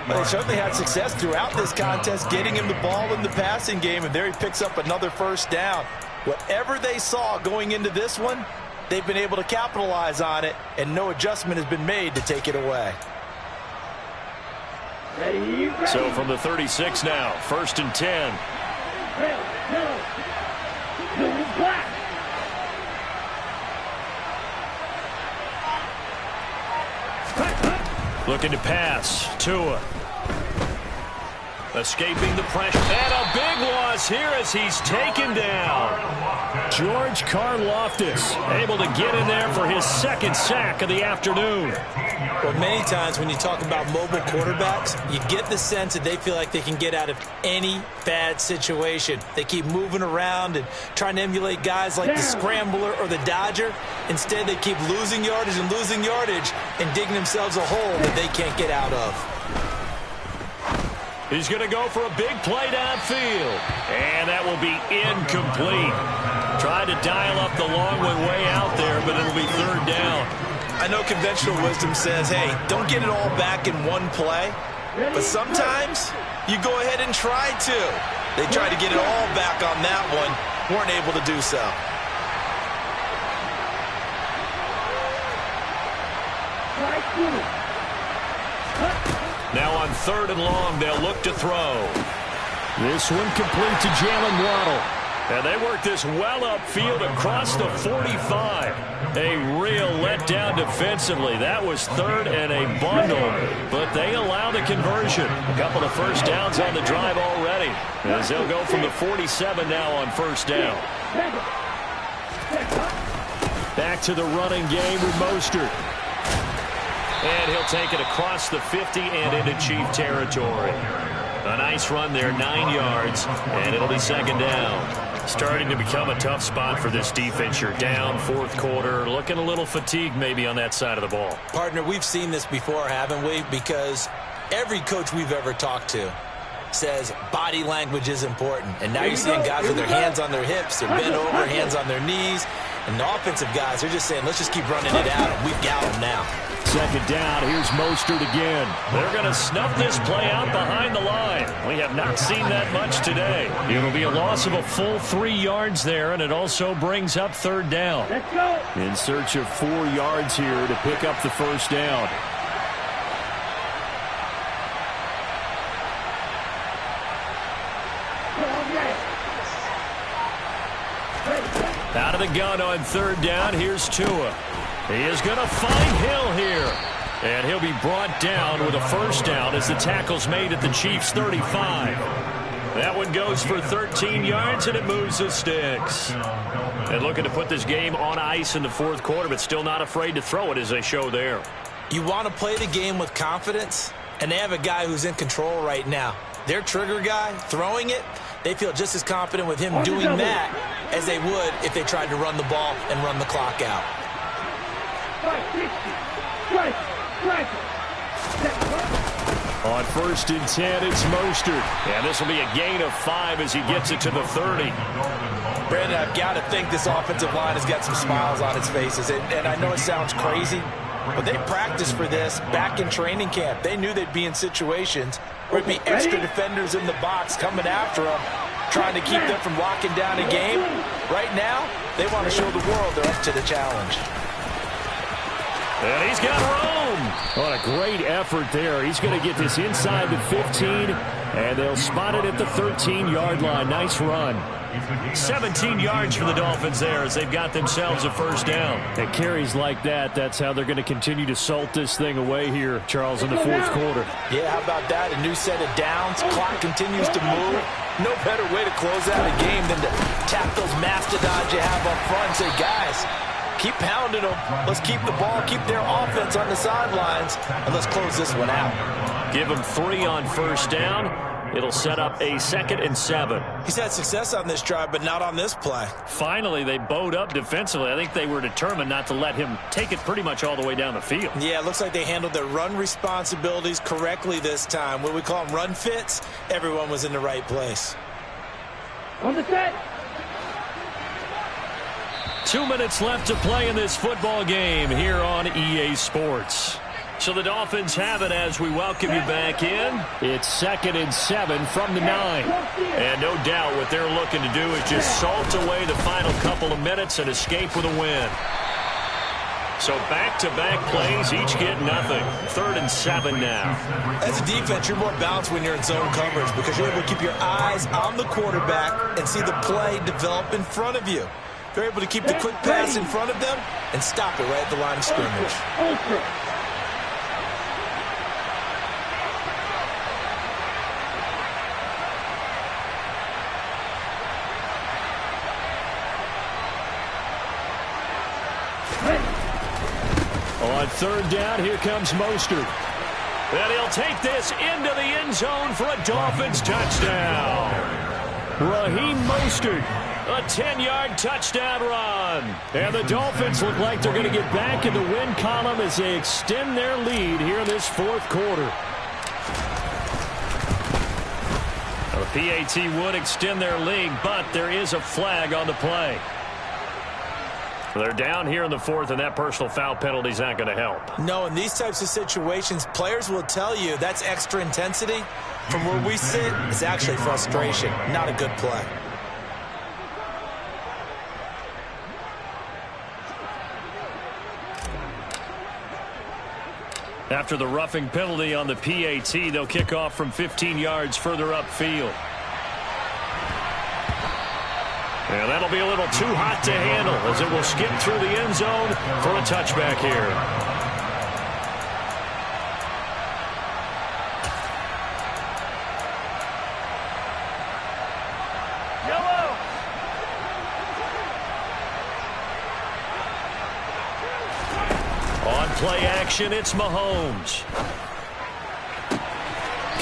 Well, they certainly had success throughout this contest, getting him the ball in the passing game, and there he picks up another first down. Whatever they saw going into this one, they've been able to capitalize on it, and no adjustment has been made to take it away. So from the 36 now, 1st and 10. Looking to pass. Tua. Escaping the pressure. And a big loss here as he's taken down. George Karlaftis able to get in there for his 2nd sack of the afternoon. Well, many times when you talk about mobile quarterbacks, you get the sense that they feel like they can get out of any bad situation. They keep moving around and trying to emulate guys like the Scrambler or the Dodger. Instead, they keep losing yardage and digging themselves a hole that they can't get out of. He's going to go for a big play downfield. And that will be incomplete. Tried to dial up the long one way out there, but it'll be 3rd down. I know conventional wisdom says, hey, don't get it all back in one play. But sometimes you go ahead and try to. They tried to get it all back on that one. Weren't able to do so. Now on 3rd and long, they'll look to throw. This one complete to Jalen Waddle. And they work this well upfield across the 45. A real letdown defensively. That was 3rd and a bundle. But they allow the conversion. A couple of first downs on the drive already. As they'll go from the 47 now on 1st down. Back to the running game with Mostert. And he'll take it across the 50 and into Chief territory. A nice run there, 9 yards, and it'll be second down. Starting to become a tough spot for this defense. You're down, fourth quarter, looking a little fatigued maybe on that side of the ball. Partner, we've seen this before, haven't we? Because every coach we've ever talked to says body language is important. And now you're seeing guys with their hands on their hips, they're bent over, hands on their knees. And the offensive guys, they're just saying, let's just keep running it at them. We've got them now. Second down, here's Mostert again. They're going to snuff this play out behind the line. We have not seen that much today. It'll be a loss of a full 3 yards there, and it also brings up third down. Let's go. In search of 4 yards here to pick up the first down. Out of the gun on third down, here's Tua. He is going to find Hill here. And he'll be brought down with a first down as the tackle's made at the Chiefs' 35. That one goes for 13 yards, and it moves the sticks. And looking to put this game on ice in the fourth quarter, but still not afraid to throw it as they show there. You want to play the game with confidence, and they have a guy who's in control right now. Their trigger guy, throwing it, they feel just as confident with him doing that as they would if they tried to run the ball and run the clock out. On first and 10, it's Mostert. And this will be a gain of 5 as he gets it to the 30. Brandon, I've got to think this offensive line has got some smiles on its faces. And I know it sounds crazy, but they practiced for this back in training camp. They knew they'd be in situations where it'd be extra defenders in the box coming after them, trying to keep them from locking down a game. Right now, they want to show the world they're up to the challenge. And he's got room. What a great effort there. He's going to get this inside the 15, and they'll spot it at the 13-yard line. Nice run. 17 yards for the Dolphins there as they've got themselves a first down. And carries like that, that's how they're going to continue to salt this thing away here, Charles, in the fourth quarter. Yeah, how about that? A new set of downs. Clock continues to move. No better way to close out a game than to tap those mastodons you have up front and say, guys, keep pounding them. Let's keep the ball, keep their offense on the sidelines, and let's close this one out. Give them 3 on first down. It'll set up a 2nd and 7. He's had success on this drive, but not on this play. Finally, they bowed up defensively. I think they were determined not to let him take it pretty much all the way down the field. Yeah, it looks like they handled their run responsibilities correctly this time. What we call them run fits, everyone was in the right place. On the set. 2 minutes left to play in this football game here on EA Sports. So the Dolphins have it as we welcome you back in. It's 2nd and 7 from the 9. And no doubt what they're looking to do is just salt away the final couple of minutes and escape with a win. So back-to-back plays, each get nothing. 3rd and 7 now. As a defense, you're more balanced when you're in zone coverage because you're able to keep your eyes on the quarterback and see the play develop in front of you. They're able to keep the quick pass in front of them and stop it right at the line of scrimmage. On 3rd down, here comes Mostert. And he'll take this into the end zone for a Dolphins touchdown. Raheem Mostert, a 10-yard touchdown run. And the Dolphins look like they're going to get back in the win column as they extend their lead here in this fourth quarter. The PAT would extend their lead, but there is a flag on the play. They're down here in the fourth, and that personal foul penalty is not going to help. No, in these types of situations, players will tell you that's extra intensity. From where we sit, it's actually frustration, not a good play. After the roughing penalty on the PAT, they'll kick off from 15 yards further upfield. And that'll be a little too hot to handle as it will skip through the end zone for a touchback here. Yellow. On play action, it's Mahomes.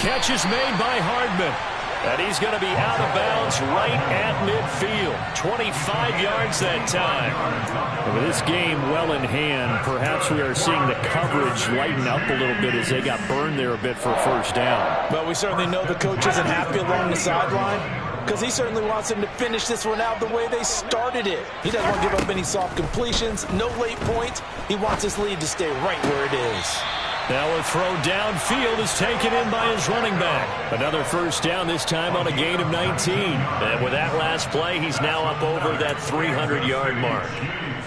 catch is made by Hardman. And he's going to be out of bounds right at midfield. 25 yards that time. And with this game well in hand, perhaps we are seeing the coverage lighten up a little bit as they got burned there a bit for a first down. Well, we certainly know the coach isn't happy along the sideline because he certainly wants them to finish this one out the way they started it. He doesn't want to give up any soft completions, no late points. He wants his lead to stay right where it is. Now a throw downfield is taken in by his running back. Another first down, this time on a gain of 19. And with that last play, he's now up over that 300-yard mark.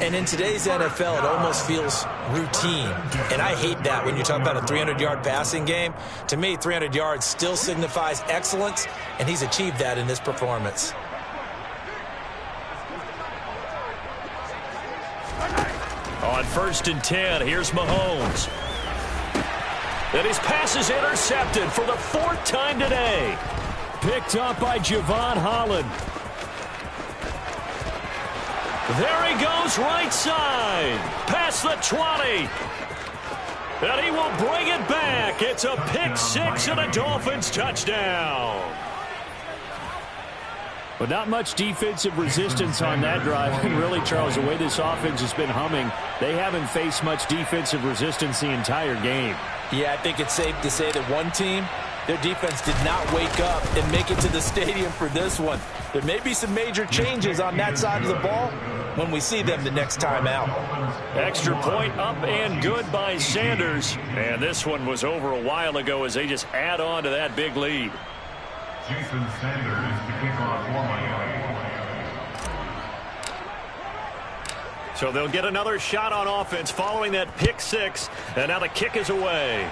And in today's NFL, it almost feels routine. And I hate that when you talk about a 300-yard passing game. To me, 300 yards still signifies excellence, and he's achieved that in this performance. On 1st and 10, here's Mahomes. And his pass is intercepted for the 4th time today. Picked up by Javon Holland. There he goes right side. Past the 20. And he will bring it back. It's a pick 6 and a Dolphins touchdown. But not much defensive resistance on that drive. And really, Charles, the way this offense has been humming, they haven't faced much defensive resistance the entire game. Yeah, I think it's safe to say that one team, their defense did not wake up and make it to the stadium for this one. There may be some major changes on that side of the ball when we see them the next time out. Extra point up and good by Sanders. And this one was over a while ago as they just add on to that big lead. Jason Sanders to kick off for Miami. So they'll get another shot on offense following that pick 6. And now the kick is away.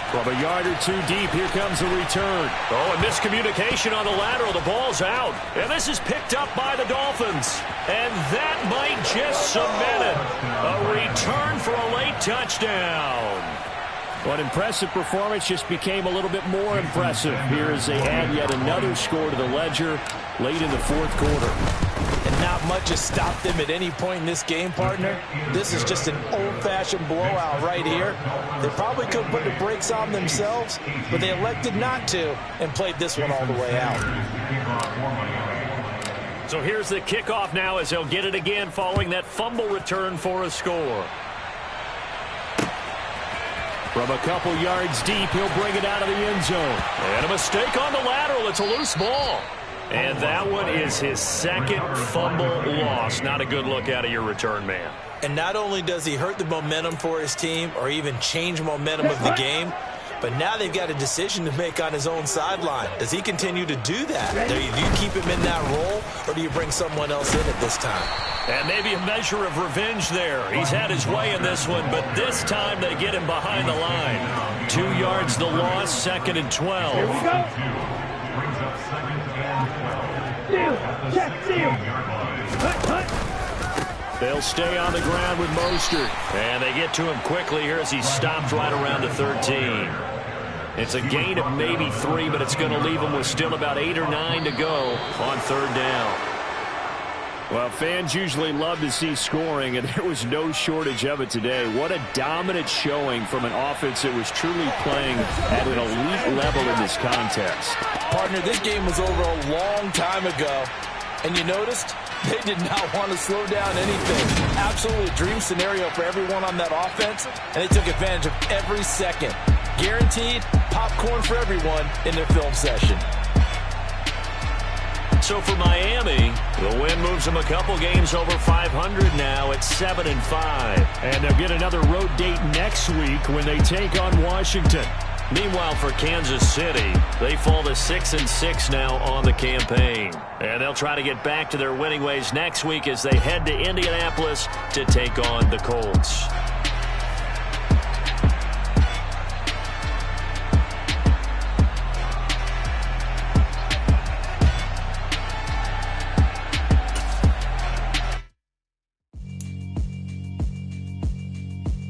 From a yard or two deep, here comes the return. Oh, a miscommunication on the lateral. The ball's out. And this is picked up by the Dolphins. And that might just cement it. A return for a late touchdown. What impressive performance just became a little bit more impressive here as they add yet another score to the ledger late in the 4th quarter. And not much has stopped them at any point in this game, partner. This is just an old-fashioned blowout right here. They probably could put the brakes on themselves, but they elected not to and played this one all the way out. So here's the kickoff now as they'll get it again following that fumble return for a score. From a couple yards deep, he'll bring it out of the end zone. And a mistake on the lateral. It's a loose ball. And that one is his 2nd fumble loss. Not a good look out of your return man. And not only does he hurt the momentum for his team or even change momentum of the game, but now they've got a decision to make on his own sideline. Does he continue to do that? Do you keep him in that role, or do you bring someone else in at this time? And maybe a measure of revenge there. He's had his way in this one, but this time they get him behind the line. 2 yards the loss, 2nd and 12. Here we go. Check, seal. They'll stay on the ground with Mostert. And they get to him quickly here as he stops right around the 13. It's a gain of maybe 3, but it's going to leave him with still about 8 or 9 to go on 3rd down. Well, fans usually love to see scoring, and there was no shortage of it today. What a dominant showing from an offense that was truly playing at an elite level in this contest. Partner, this game was over a long time ago, and you noticed they did not want to slow down anything. Absolutely a dream scenario for everyone on that offense, and they took advantage of every second. Guaranteed popcorn for everyone in their film session. So for Miami, the win moves them a couple games over 500 now at 7-5. And they'll get another road date next week when they take on Washington. Meanwhile, for Kansas City, they fall to 6-6 now on the campaign. And they'll try to get back to their winning ways next week as they head to Indianapolis to take on the Colts.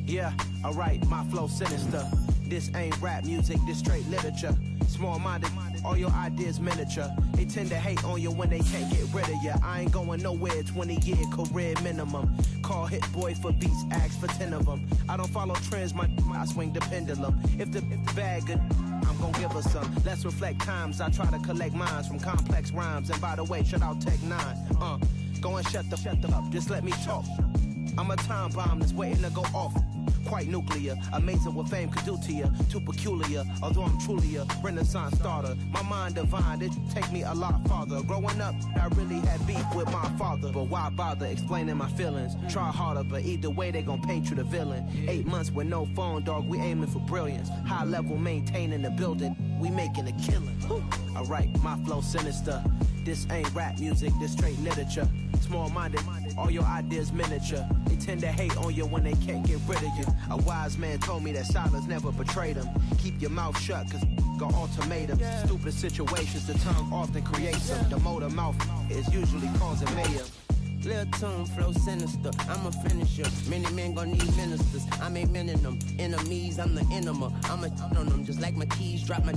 Yeah, alright, my flow sinister. This ain't rap music, this straight literature. Small-minded all your ideas miniature. They tend to hate on you when they can't get rid of you. I ain't going nowhere, 20-year career minimum. Call Hit Boy for beats, ask for 10 of them. I don't follow trends, I swing the pendulum. If the bag good, I'm gon' give her some. Let's reflect times, I try to collect minds from complex rhymes. And by the way, shout out Tech 9. Go and shut the up, just let me talk. I'm a time bomb that's waiting to go off. Quite nuclear, amazing what fame could do to you. Too peculiar, although I'm truly a renaissance starter. My mind divine, it take me a lot farther. Growing up, I really had beef with my father. But why bother explaining my feelings? Try harder, but either way they gon' paint you the villain. 8 months with no phone, dog, we aiming for brilliance. High level maintaining the building, we making a killing. Alright, my flow sinister. This ain't rap music, this straight literature. Small-minded, all your ideas miniature. They tend to hate on you when they can't get rid of you. A wise man told me that silence never betrayed him. Keep your mouth shut, cause got ultimatums. Stupid situations, the tongue often creates them. The motor mouth is usually causing mayhem. Lil' tune, flow sinister, I'm a finisher. Many men gon' need ministers, I'm a men in them. Enemies, I'm the enema. I'm a on them, just like my keys, drop my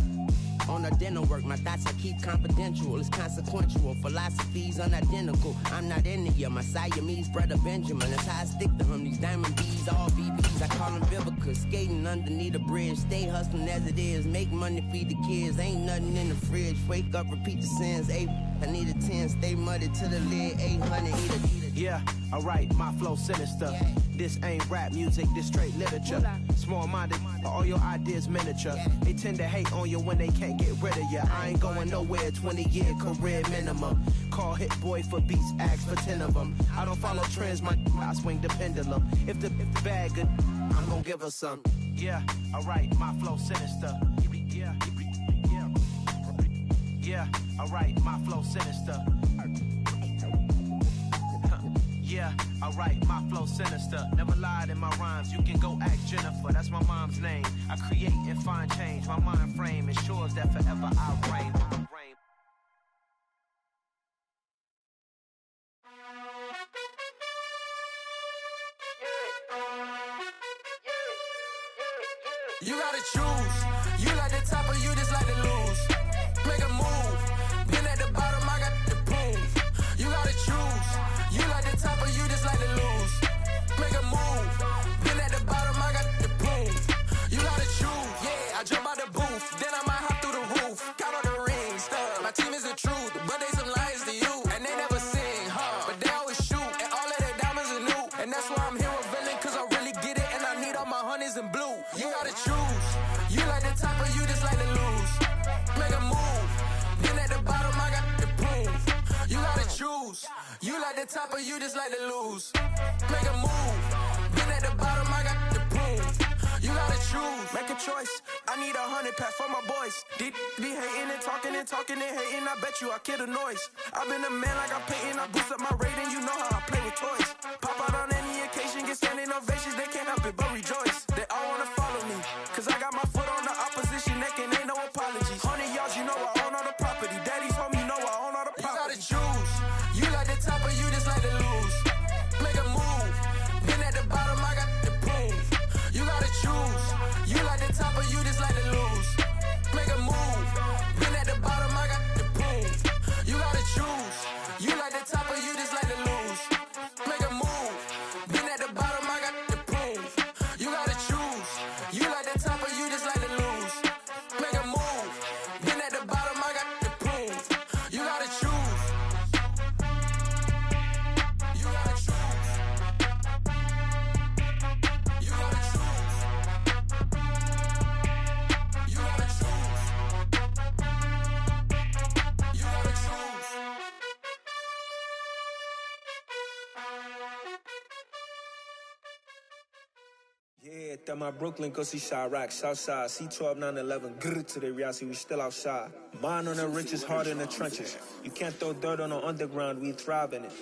on a dinner work. My thoughts I keep confidential, it's consequential. Philosophies unidentical, I'm not into you. My Siamese brother Benjamin, that's how I stick to him. These diamond B's, all BBs, I call them Vivica. Skating underneath a bridge, stay hustling as it is. Make money, feed the kids, ain't nothing in the fridge. Wake up, repeat the sins, I need a 10, stay muddy to the lid, 800, eat a. Yeah, alright, my flow sinister. This ain't rap music, this straight literature. Small-minded, all your ideas miniature. They tend to hate on you when they can't get rid of you. I ain't going nowhere, 20-year career minimum. Call Hit Boy for beats, ask for 10 of them. I don't follow trends, I swing the pendulum. If the bag good, I'm gon' give her some. Yeah, alright, my flow sinister. Yeah, alright, my flow sinister. Yeah, alright, my flow sinister. Never lied in my rhymes, you can go ask Jennifer. That's my mom's name. I create and find change. My mind frame ensures that forever I reign. You gotta choose. You like the top or you just like to lose. Make a move. Been at the bottom, I got the proof. You gotta choose. You like the top or you just like to lose. Make a move. Been at the bottom, I got the proof. You gotta choose. Yeah, I jump out the booth. Then I might hop through the roof. Count on the rings. My team is the truth, but they some liars to you. And they never sing, but they always shoot. And all of their diamonds are new. And that's why I'm here with villain, cause I really get it. And I need all my honeys in blue. You gotta choose. You like the top or you just like to lose. Make a move. Been at the bottom, I got the proof. You gotta choose. You like the top or you just like to lose. Make a move. Been at the bottom, I got the proof. You gotta choose. Make a choice. I need 100 pack for my boys. Be hating and talking and hating. I bet you I kill the noise. I've been a man like I'm Peyton. I boost up my rating. You know how I play with toys. Pop out on any occasion, get standing ovations. They can't help it but rejoice. They all wanna follow me, cause I got my foot on the opposition neck and ain't no apologies. 100 yards, you know I own all the property. Daddy's home, you know I own all the property. You gotta choose. You like the top or you just like to lose. Make a move. Been at the bottom, I got the proof. You gotta choose. You like the top or you just like to lose. Make a move. Been at the bottom, I got the proof. You gotta choose. You like the top or you just like to lose. Make a move. Been at the bottom, I got the proof. You gotta choose. You like the top or you just like to lose. Make a move. Been at the bottom, I got the proof. You gotta choose. You gotta choose. You gotta choose. You gotta choose. You gotta choose. Yeah, that my Brooklyn, go see Chirac, Southside, C12, 911, grr to the reality, we still outside. Mine on the riches, hard in the trenches. You can't throw dirt on the underground, we thrive in it.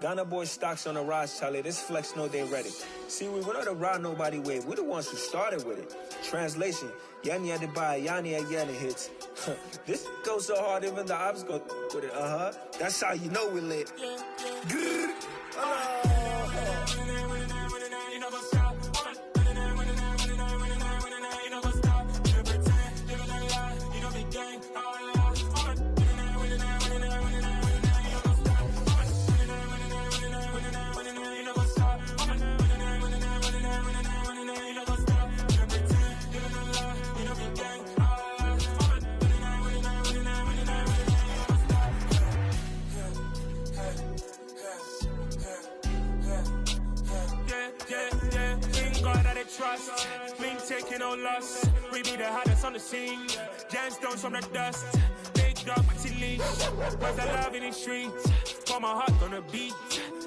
Ghana boys stocks on the rise, Charlie, this flex know they ready. See, we not the ride nobody wave, we the ones who started with it. Translation, Yani had to buy, Yani again it hits. This goes so hard, even the ops go with it, That's how you know we lit. Grr, be the hottest on the scene. Gemstones from the dust. Big dog, pretty leash. Where's the love in the streets? Pour my heart on the beat.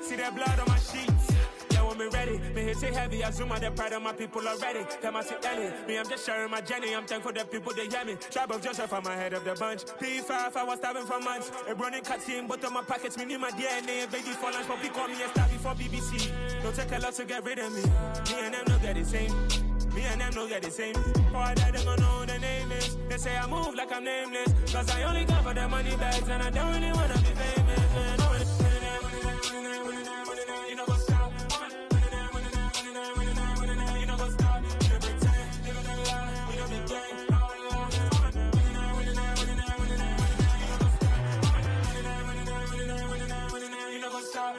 See that blood on my sheets. Yeah, when me ready, me hit it heavy. I zoom out the pride of my people already. Them I see Ellie. Me, I'm just sharing my journey. I'm thankful that people, they hear me. Tribe of Joseph, I'm ahead of the bunch. P5, I was starving for months. A running cut in, but on my pockets, me need my DNA. Baby for lunch, but call me a star before BBC. Don't take a lot to get rid of me. Me and them no get the same. Me and them no get the same. For that, they gon' know the name is. They say I move like I'm nameless. Cause I only got for the money bags. And I don't really wanna be famous, man. You know what's up? You know what's up? You know pretend. You know the lie. You know the game. You know what's up?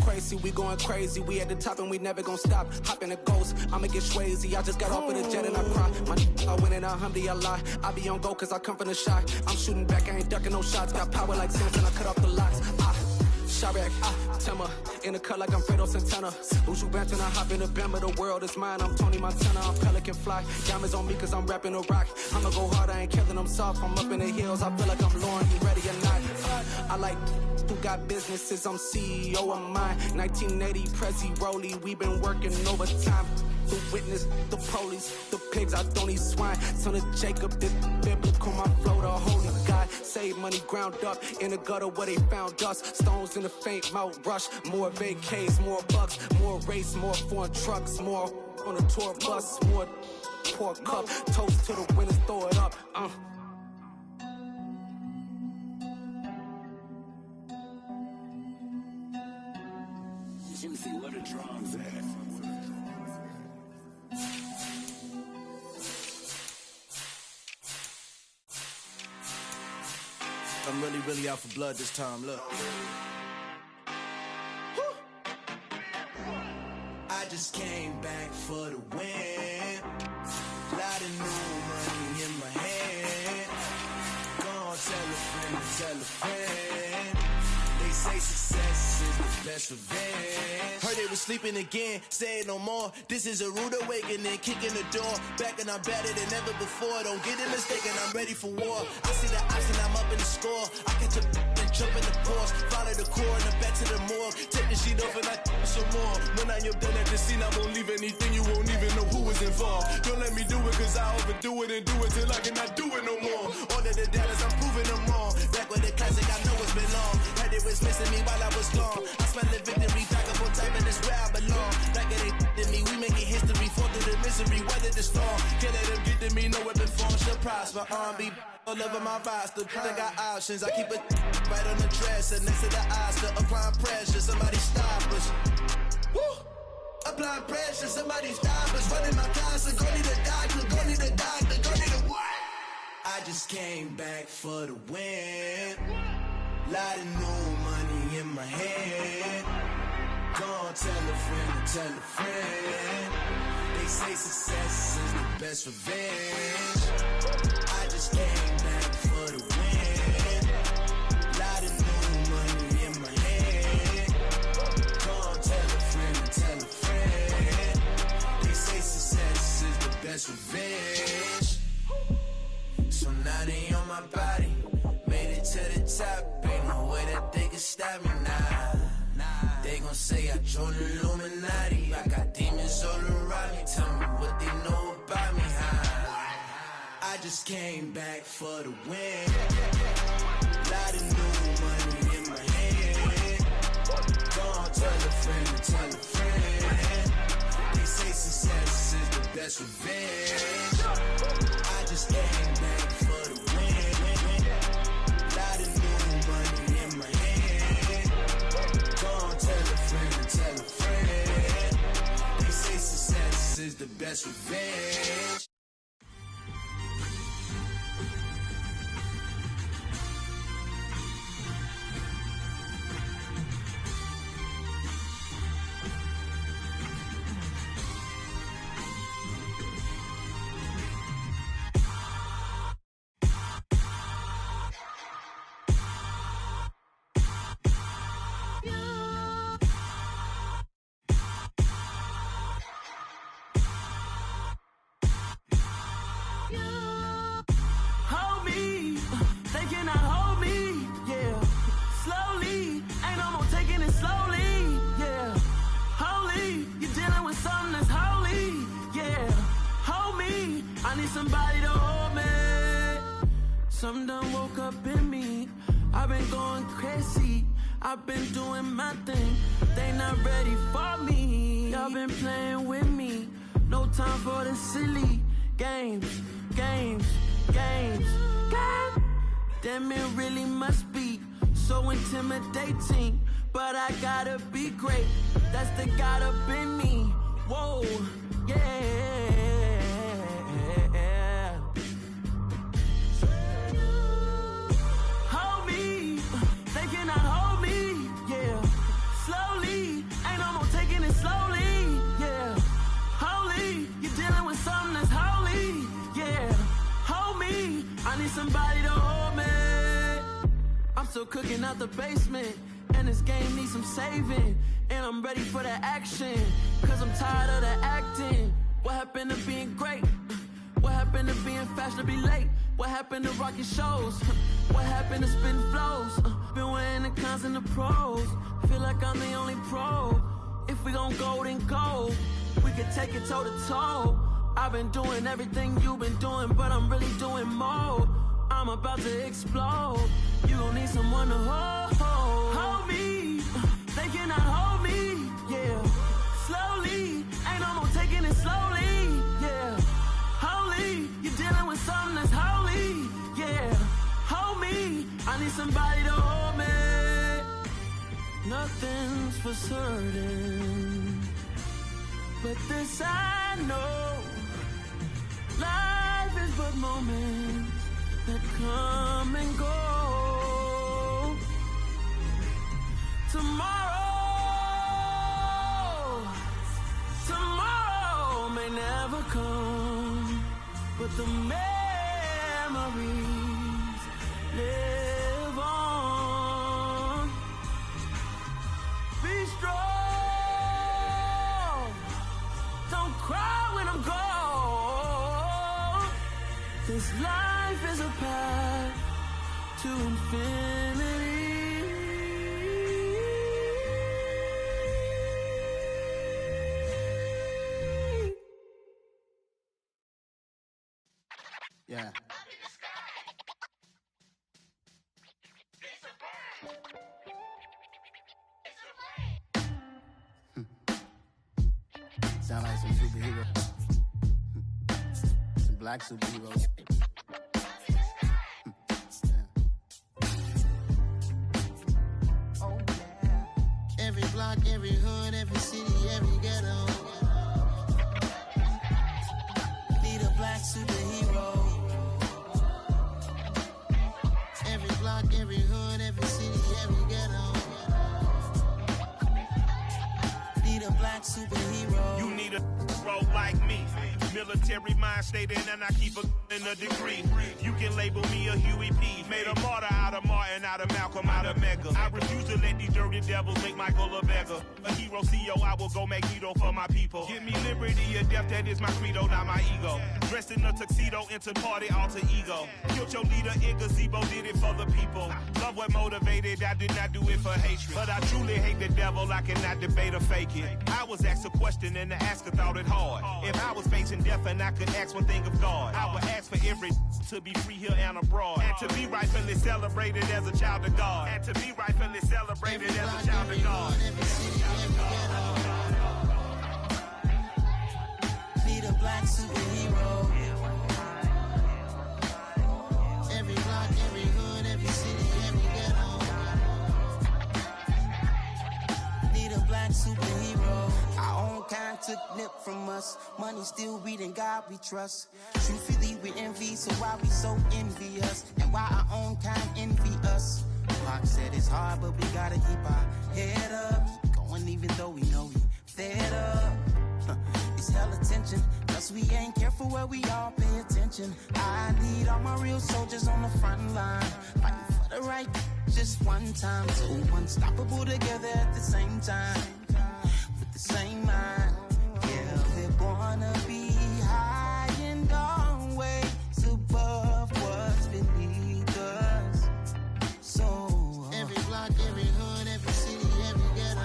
Crazy, we going crazy. We at the top and we never gon' stop. Hop in a ghost, I'ma get swayzy. I just got off with a jet and I cry. I win in a Humvee, I lie. I be on go cause I come from the shot. I'm shooting back, I ain't ducking no shots. Got power like Samson, I cut off the locks. Sharek, Tema, in the cut like I'm Fredo Santana. Uju Banton, I hop in the Bama, the world is mine. I'm Tony Montana, I'm Pelican Fly. Diamonds on me cause I'm rapping a rock. I'ma go hard, I ain't killing them soft. I'm up in the hills, I feel like I'm Lauren, you ready or not? I like who got businesses, I'm CEO of mine. 1980 Prezi Rolly, we been working overtime. The witness, the police, the pigs, I don't eat swine. Son of Jacob, this biblical, my flow, the holy God. Save money ground up in the gutter where they found us. Stones in the faint mouth rush. More vacays, more bucks, more race, more foreign trucks, more on a tour bus, more pork cup. Toast to the winners, throw it up. Jimmy, where the drums at? I'm really out for blood this time, look. I just came back for the win. Lot of new money in my hand. Gonna tell a friend. They say success is the best revenge. Heard they was sleeping again, say it no more. This is a rude awakening, kicking the door. Back and I'm better than ever before. Don't get it mistaken, I'm ready for war. I see the option, I'm up in the score. I catch a and jump in the course. Follow the core and then back to the morgue. Take the sheet off and I some more. When I am done at the scene, I won't leave anything. You won't even know who was involved. Don't let me do it cause I overdo it and do it till I cannot do it no more. All of the doubters, I'm proving them wrong. Back with the classic, I know it's been long. Heard it was missing me while I was gone. I smell the victory, back up on time and it's where I belong. Like it ain't to me, we making history. Fall through the misery, weather the storm. Can't let them get to me, no weapon form should prosper. R&B all over my roster, I got options. I keep it right on the dresser, next to the Oscar. Applying pressure, somebody stop us. Woo! Applying pressure, somebody stop us. Running my closet, go need a doctor, go need a doctor, go need a what? I just came back for the win. Lot of new money in my hand. Gonna tell a friend. They say success is the best revenge. I just came back for the win. Lot of new money in my hand. Gonna tell a friend. They say success is the best revenge. So now they on my body. Made it to the top. Ain't no way that they can stop me now. They gon' say I joined the Illuminati. I got demons all around me. Tell me what they know about me, huh? I just came back for the win. Lot of new money in my hand. Gonna tell a friend. They say success is the best revenge. I just came back for the win. Lot of new money in my hand. Gonna tell a friend. They say success is the best revenge. slowly, yeah. Holy, you're dealing with something that's holy, yeah. Hold me, I need somebody to hold me. Something done woke up in me. I've been going crazy. I've been doing my thing. They not ready for me. Y'all been playing with me. No time for the silly games. Damn, it really must be so intimidating. But I gotta be great. That's the God up in me. Whoa, yeah. Hold me, they cannot hold me, yeah. Slowly, ain't no more taking it slowly, yeah. Holy, you're dealing with something that's holy, yeah. Hold me, I need somebody to hold me. I'm still cooking out the basement, and this game needs some saving. And I'm ready for the action, cause I'm tired of the acting. What happened to being great? What happened to being fashionably late? What happened to rocking shows? What happened to spitting flows? Been wearing the cons and the pros. Feel like I'm the only pro. If we gon' go, then go. We could take it toe to toe. I've been doing everything you've been doing, but I'm really doing more. I'm about to explode. You gon' need someone to hold me. They cannot hold me, yeah. Slowly, ain't no more taking it slowly, yeah. Holy, you're dealing with something that's holy, yeah. Hold me, I need somebody to hold me. Nothing's for certain, but this I know. Life is but moments that come and go. Tomorrow may never come, but the memories live on. Be strong, don't cry when I'm gone. This life is a path to infinity. Yeah. Sound like some superhero. Some black superheroes. Oh, yeah. Every block, every hood, every city, every ghetto. Need a black superhero. Every block, every hood, every city, every ghetto. Need a black superhero. You need a hero like me. Military mind stated, and I keep in a degree. You can label me a Huey P. Made a martyr out of Martin, out of Malcolm, out of Mega. I refuse to let these dirty devils make Michael a beggar. A hero CEO, I will go Magneto for my people. Give me liberty or death, that is my credo, not my ego. Dressed in a tuxedo, into party, alter ego. Killed your leader in gazebo, did it for the people. Love what motivated, I did not do it for hatred. But I truly hate the devil, I cannot debate or fake it. I was asked a question and the asker thought it hard. If I was facing death and I could ask one thing of God, I would ask for every to be free here and abroad. And to be rightfully celebrated as a child of God. And to be rightfully celebrated as a child of God. Need a black superhero. Every block, every hood, every city, every ghetto. Need a black superhero. Our own kind took nip from us. Money still reading God we trust. Truthfully we envy, so why we so envious? And why our own kind envy us? Pac said it's hard, but we gotta keep our head up. Going even though we know we fed up. It's hell attention, plus we ain't careful where we all pay attention. I need all my real soldiers on the front line, fighting for the right just one time. So unstoppable together at the same time, with the same mind. Yeah, we're gonna be high and always above what's beneath us. So every block, every hood, every city, every ghetto.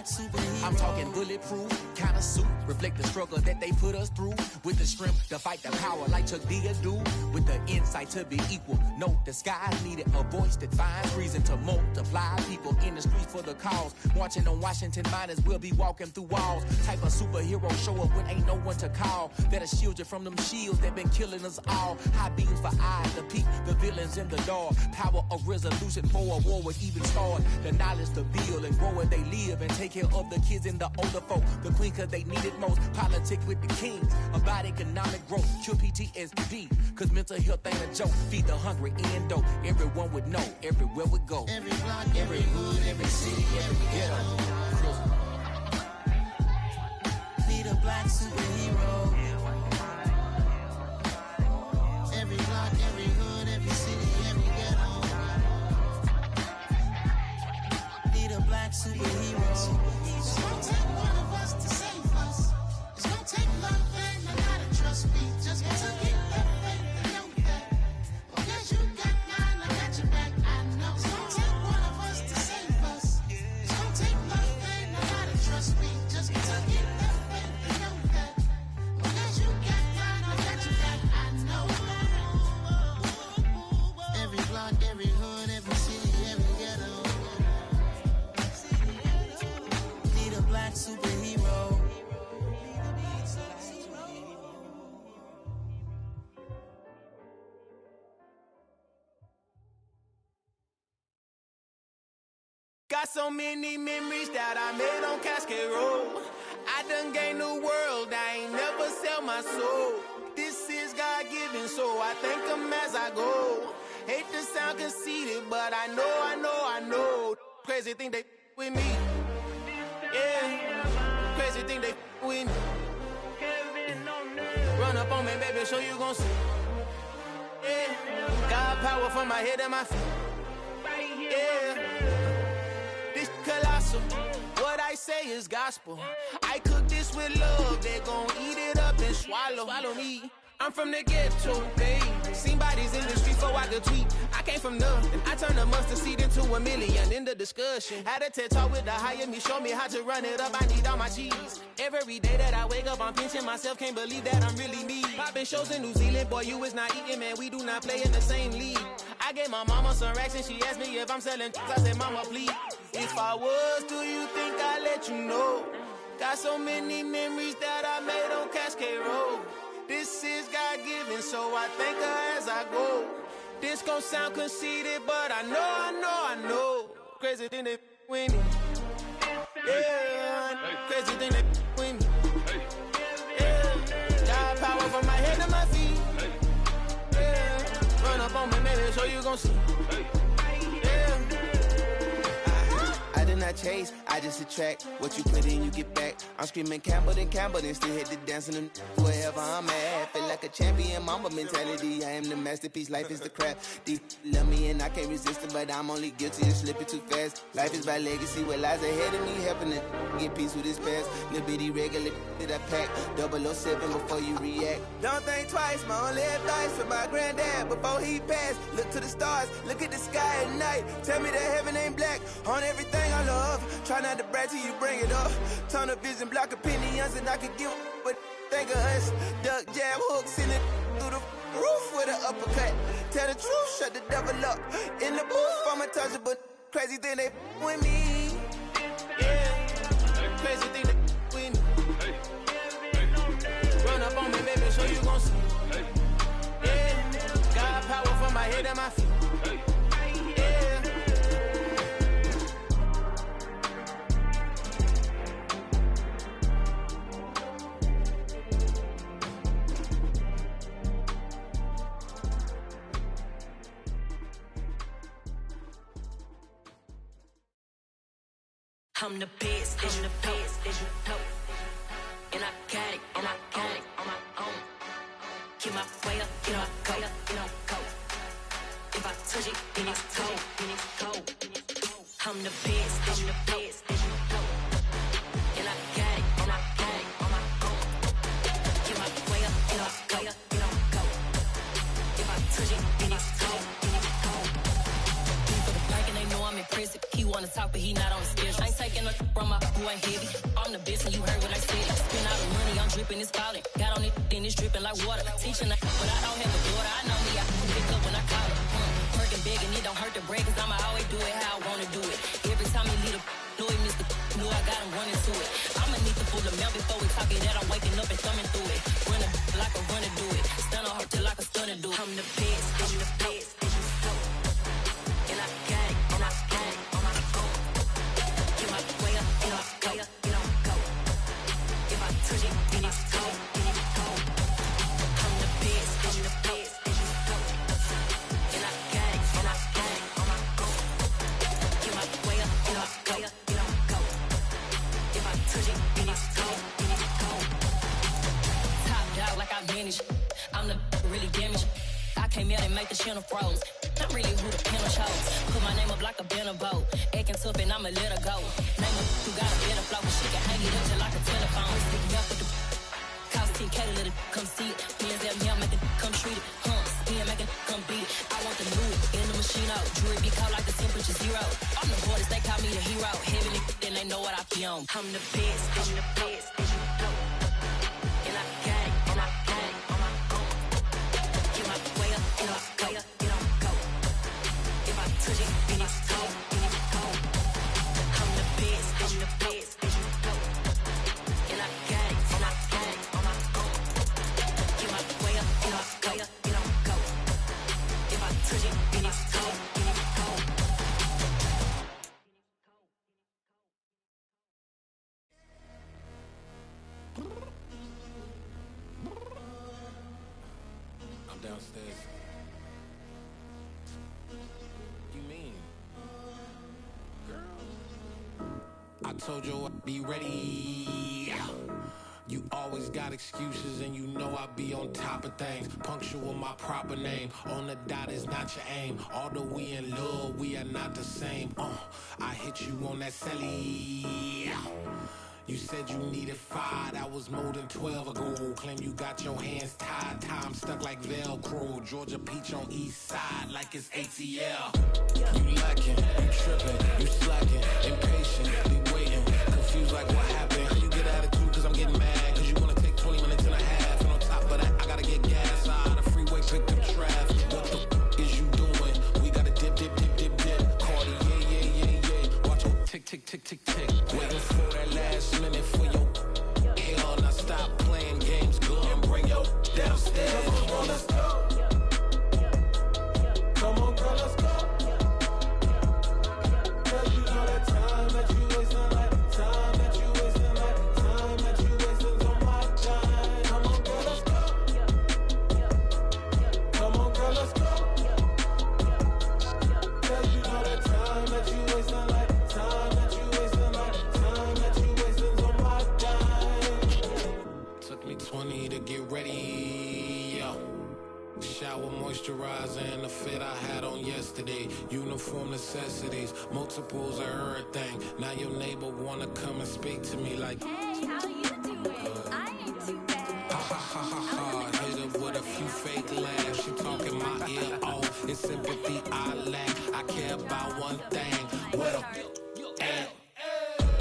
black superhero. I'm talking bulletproof, kind of suit, reflect the struggle that they put us through. With the strength to fight the power like Chuck D do. With the insight to be equal, no disguise needed. A voice that finds reason to multiply. People in the streets for the cause. Marching on Washington, might as well be walking through walls. Type of superhero show up when ain't no one to call. That'll shield you from them shields that been killing us all. High beams for eyes to peek the villains in the door. Power of resolution for a war would even start. The knowledge to build and grow where they live and take care of the kids and the older folk. The queen cause they need it most. Politic with the kings about economic growth. Cure PTSD cause mental health ain't a joke. Feed the hungry and dope. Everyone would know everywhere we go. Every block, every hood, every city, every ghetto. Be the black superhero. Every block, every hood, every city, every ghetto. Be the black superhero. It's gonna take one of us to save us. It's gonna take love and a lot of trust me. Just to get that faith and know that. Because you got mine, I got your back, I know. It's gonna take one of us to save us. It's gonna take love and a lot of trust me. Just to get that faith and know that. Because you got mine, I got your back, I know. Every block, every hood, every city, every ghetto. Be the black superhero. Got so many memories that I made on Cascade Road. I done gained the world, I ain't never sell my soul. This is God-given, so I thank him as I go. Hate to sound conceited, but I know. Crazy thing they with me. Yeah, crazy thing they with me. Run up on me, baby, show you gon' see. Yeah, God power from my head and my feet. Yeah. Colossal. What I say is gospel. I cook this with love. They gon' eat it up and swallow me. I'm from the ghetto, babe. Seen bodies in the streets so I could tweet. I came from nothing. I turned a mustard seed into a million in the discussion. Had a TED talk with the higher me, show me how to run it up. I need all my cheese. Every day that I wake up, I'm pinching myself. Can't believe that I'm really me. Popping shows in New Zealand, boy, you is not eating, man. We do not play in the same league. I gave my mama some racks and she asked me if I'm selling. I said, mama, please. If I was, do you think I'd let you know? Got so many memories that I made on Cascade Road. This is God-given, so I thank her as I go. This gon' sound conceited, but I know. Crazy thing they with me. Yeah, crazy thing they with me. Yeah, got power from my head to my feet. Yeah, run up on me, maybe so you gon' see. I did not chase, I just attract. What you put in, you get back. I'm screaming Campbell, then still hit the dancing and wherever I'm at. Feel like a champion, mamba mentality. I am the masterpiece, life is the crap. Deep love me and I can't resist it, but I'm only guilty of slipping too fast. Life is by legacy, what lies ahead of me, helping to get peace with his past. Little bitty regular that I pack, 007 before you react. Don't think twice, my only advice for my granddad before he passed. Look to the stars, look at the sky at night. Tell me that heaven ain't black on everything I love. Try not to brag till you bring it up. Tunnel vision, block opinions, and I could give but think of us. Duck jab hooks in it through the roof with an uppercut. Tell the truth, shut the devil up. In the booth, I'm untouchable. Crazy thing they with me. Yeah, crazy thing they with me. Run up on me, baby, so you gon' see. Yeah, got power from my head and my feet. I'm the best, as you know, and I got it on my own. Get my way up, get on go. If I touch it, then it's cold. I'm the best, as you know, and I got it on my own. Get my way up, get on go. If I touch it, then it's cold. For the park and they know I'm impressive. He wanna talk, but he not on the schedule. I ain't taking no from my who ain't heavy. I'm the best, and you heard what I said. Spend all the money, I'm dripping, it's falling. Got on it, then it's dripping like water. Teaching her, but I don't have a daughter. I know me, I can pick up when I call her. Working big, and it don't hurt to break, cause I'ma always do it how I wanna do it. Every time he lead a know he missed the know I got him running to it. I'ma need the full amount before we talk it that I'm waking up and thumbing through it. Run a like a runner do it. Stun on her till like a stunner do it. I'm the best, and you the best, and you so. And I got it, and I got it on my own. Get my way up, you know, way up, you don't go. If I touch it, then it's cold, then it's cold. I'm the best, and you the best, and you so. And I got it, and I got it on my own. Get my way up, you know, way up, you don't go. If I touch it, then it's cold, then it's cold. Top dog like I manage. I'm the really damaged. I came out and make the channel froze. I'm really who the panel chose. Put my name up like a banner boat. Acting tough and I'ma let her go. Name her who got a better flow. She can hang it up just like a telephone. Stick me up with the cost 10K to let it come see it. Hands at me, I make it come treat it. Spin, make it come beat it. I want the new in the machine out. Jewelry be cold like the temperature 0. I'm the hardest, they call me the hero. Heaven then they know what I be on. I'm the best, I'm the best, and you know. And I got it, and I got it on my own. Get my way up, you know, way up, you don't go. If I touch it, then it's cold, then it's cold. I'm the best, I'm the best, and you know. And I got it, and I got it on my own. Get my way up, you know, way up, you don't go. If I touch it, then it's cold, then it's cold. I'm downstairs. You mean? Girl, I told you I'd be ready. You always got excuses and you know I be on top of things. Punctual my proper name. On the dot is not your aim. Although we in love, we are not the same. I hit you on that celly. You said you needed 5, that was more than 12 ago. Claim you got your hands tied, time stuck like Velcro. Georgia Peach on east side like it's ATL. You lacking, you tripping, you slacking, impatient, be waiting, confused like what happened. How you get attitude cause I'm getting mad, cause you wanna take 20 minutes and a half. And on top of that, I gotta get gas out of the freeway, pick up traffic. What the is you doing? We gotta dip, dip, dip, dip, dip. Cardi, yeah. Watch your tick, tick, tick, tick, tick. Waiting for that last minute for your hell. Now stop playing games, go and bring your downstairs. Come on, let's go. Come on, girl, let's go. Cause you know that time that you wasting, like time that you wasting, like time that you wasting on my time. Come on, girl, let's go. Come on, girl, let's go. Cause you know that time that you wasting, like time that you wasting, like time that you wasting on my time. Took me 20 to get ready, yo. Shower, moisturizer, and the fit I had on yesterday. Uniform necessities, multiples of everything. Now your neighbor wanna come and speak to me like, hey, how you doing? I ain't too bad. Ha ha ha ha ha. Hit her with a few fake laughs. She talking my ear off. It's sympathy I lack. I care about one thing. Well, and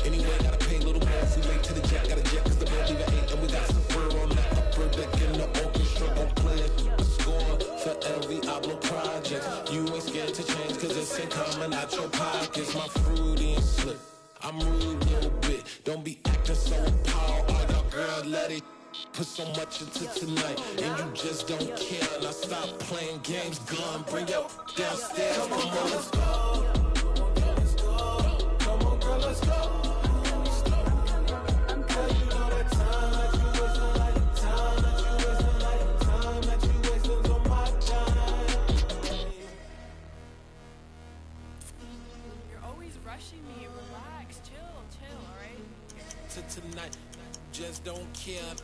anyway, gotta pay a little more if we late to the jet. Got a jet cause the bill leave at 8. And we got some fur on that upper deck in the orchestra. Gon' play a score for every Ablo project. You ain't scared to change cause it's ain't coming out your pockets. My fruity and slip. I'm rude a little bit. Don't be acting so appalled. All y'all girl, let it put so much into tonight. And you just don't care. Now stop playing games. Gun, bring your downstairs. Come on, let's go. Come on, girl, let's go. Tonight, just don't care.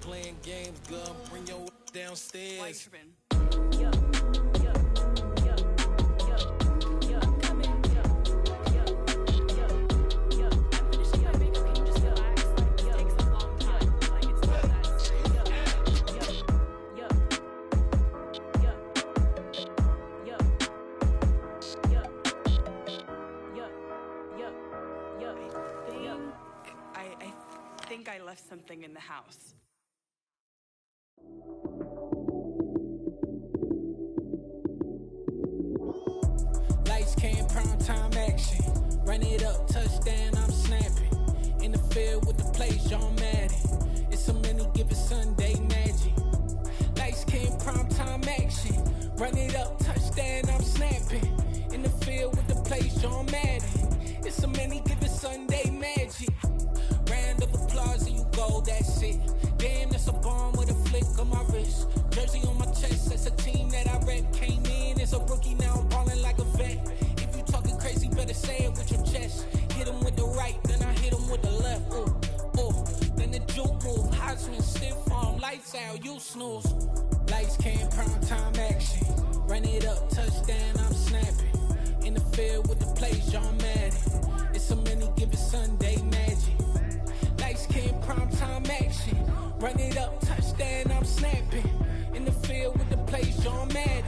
Playing games, gun, bring your downstairs. think I left something in the house. Lights came, prime time action. Run it up, touchdown, I'm snapping. In the field with the plays, John Madden. It's so many given Sunday magic. Lights came, prime time action. Run it up, touchdown, I'm snapping. In the field with the plays, John Madden. It's so many given Sunday magic. Round of applause and you go, that's it. Damn, that's a bomb with a flick on my wrist. Jersey on my chest, that's a team that I rep. Came in as a rookie, now I'm ballin' like a vet. If you talking crazy, better say it with your chest. Hit him with the right, then I hit him with the left. Ooh, ooh, then the juke move. Heisman, stiff arm, lights out, you snooze. Lights came, prime time action. Run it up, touchdown, I'm snapping. In the field with the plays, John Madden. It's so many given Sunday magic. Lights came, prime time action. Run it up, touchdown, I'm snapping. In the field with the plays, John Madden.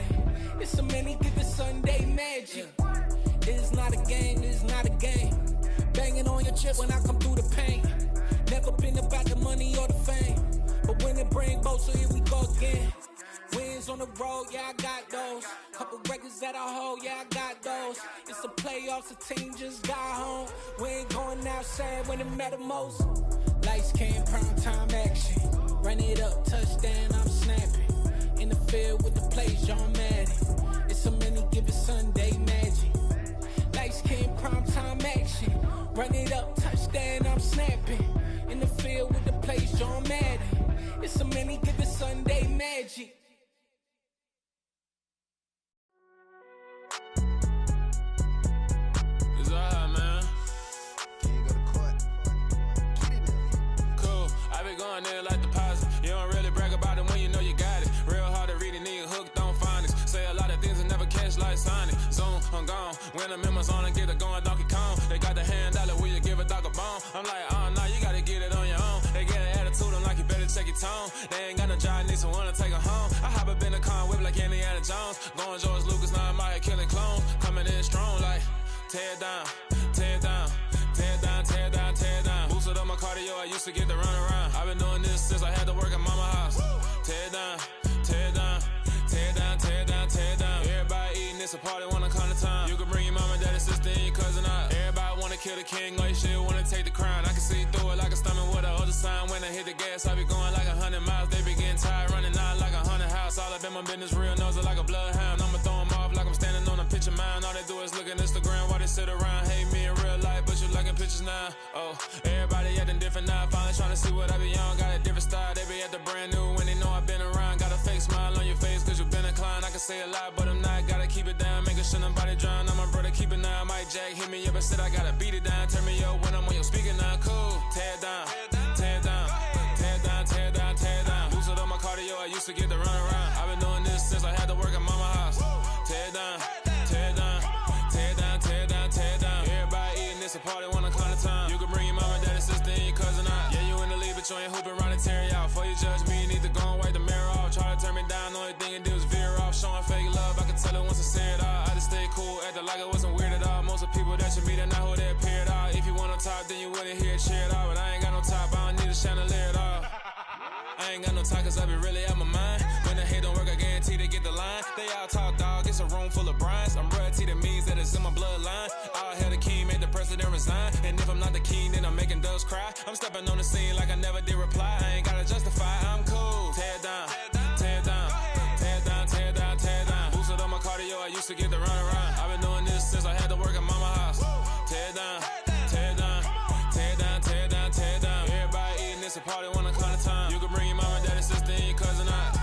It's so many given Sunday magic. It is not a game, it is not a game. Banging on your chip when I come through the pain. Never been about the money or the fame. But when it bring both, so here we go again. Wins on the road, yeah, I got those. Couple records that I hold, yeah, I got those. It's the playoffs, the team just got home. We ain't going outside when it matter most. Lights came, prime time action. Run it up, touchdown, I'm snapping. In the field with the plays, John Madden. It's so many given Sunday magic. Lights came, prime time action. Run it up, touchdown, I'm snapping. In the field with the plays, John Madden. It's so many given Sunday magic. It's alright, man. Cool, I been going there like deposit. You don't really brag about it when you know you got it. Real hard to read it, nigga hooked on phonics. Say a lot of things and never catch like Sonic. Zoom, I'm gone. When I'm in my zone and get it going Donkey Kong. They got the hand dollar, will you give a dog a bone? I'm like, oh no, you gotta get it on your own. They get an attitude, I'm like, you better check your tone. They ain't got no job, need someone to take her home. I hop up in the car, whip like Indiana Jones. Going George Lucas, now I'm out here killing clones. Coming in strong like, tear down, tear down, tear down, tear down, tear down. Boosted up my cardio, I used to get to run around. I've been doing this since I had to work at mama house. Tear down, tear down, tear down, tear down, tear down. Everybody eating, it's a party when I come to time. You can bring your mama, daddy, sister, and your cousin out. Everybody wanna kill the king, like shit, wanna take the crown. I can see through it like a stomach with a other sign. When I hit the gas, I be going like 100 miles. They be getting tired, running out like 100 house. All up in my business, real nose like a bloodhound. I'ma throw 'em off like I'm standing on a picture mound. All they do is look at Instagram while they sit around. Hate me in real life, but you liking pictures now. Oh, everybody acting different now. Finally trying to see what I be on. Got a different style, they be at the brand new when they know I've been around. Got a fake smile on your face cause you been inclined. I can say a lot, but I'm not. Gotta keep it down, making sure nobody drown. I'm my brother, keep it now. Mike Jack hit me up and said I gotta beat it down. Turn me up when I'm on your speaker now. Cool, tear down, tear down, tear down, tear down, tear down. Boosted up my cardio, I used to get to run around. I've been doing this since I had to work at mama house. Tear down, tear down, tear down, tear down, tear down. Everybody eating, it's a party when I come to time. You can bring your mama, daddy, sister, and your cousin out. Yeah, you in the league, but you ain't hooping around and tear out. Before you judge me, you need to go and wipe the mirror off. Try to turn me down, the only thing you do is veer off. Showing fake love, I can tell it once I see it all. I just stay cool, acting like it wasn't weird at all. Most of the people that you meet are not who they appear at all. If you want on top, then you wouldn't hear it cheer at all. But I ain't got no top, I don't need a chandelier at all. I ain't got no time cause I be really out my mind. When the hate don't work, I guarantee they get the line. They all talk dog, it's a room full of brinds. I'm royalty, that means that it's in my bloodline. All hell the king, made the president resign. And if I'm not the king, then I'm making doves cry. I'm stepping on the scene like I never did reply. I ain't gotta justify, I'm cool. Tear down, tear down, tear down, tear down, tear down. Boosted up my cardio, I used to get to run around. I've been doing this since I had to work at mama house. Tear down, tear down, tear down, tear down, tear down. Everybody eating, it's a party when I come to time. You can bring your mama, daddy, sister, and your cousin out.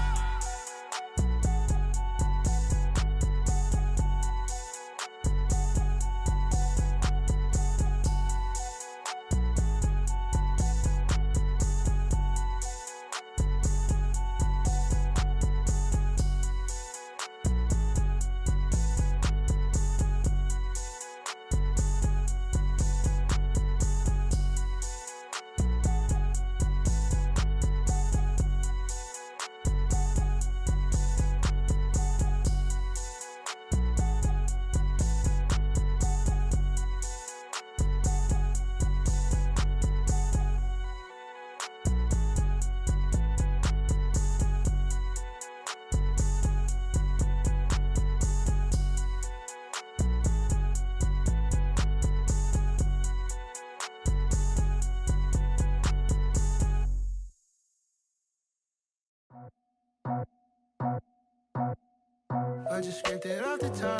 I just scraped it off the top,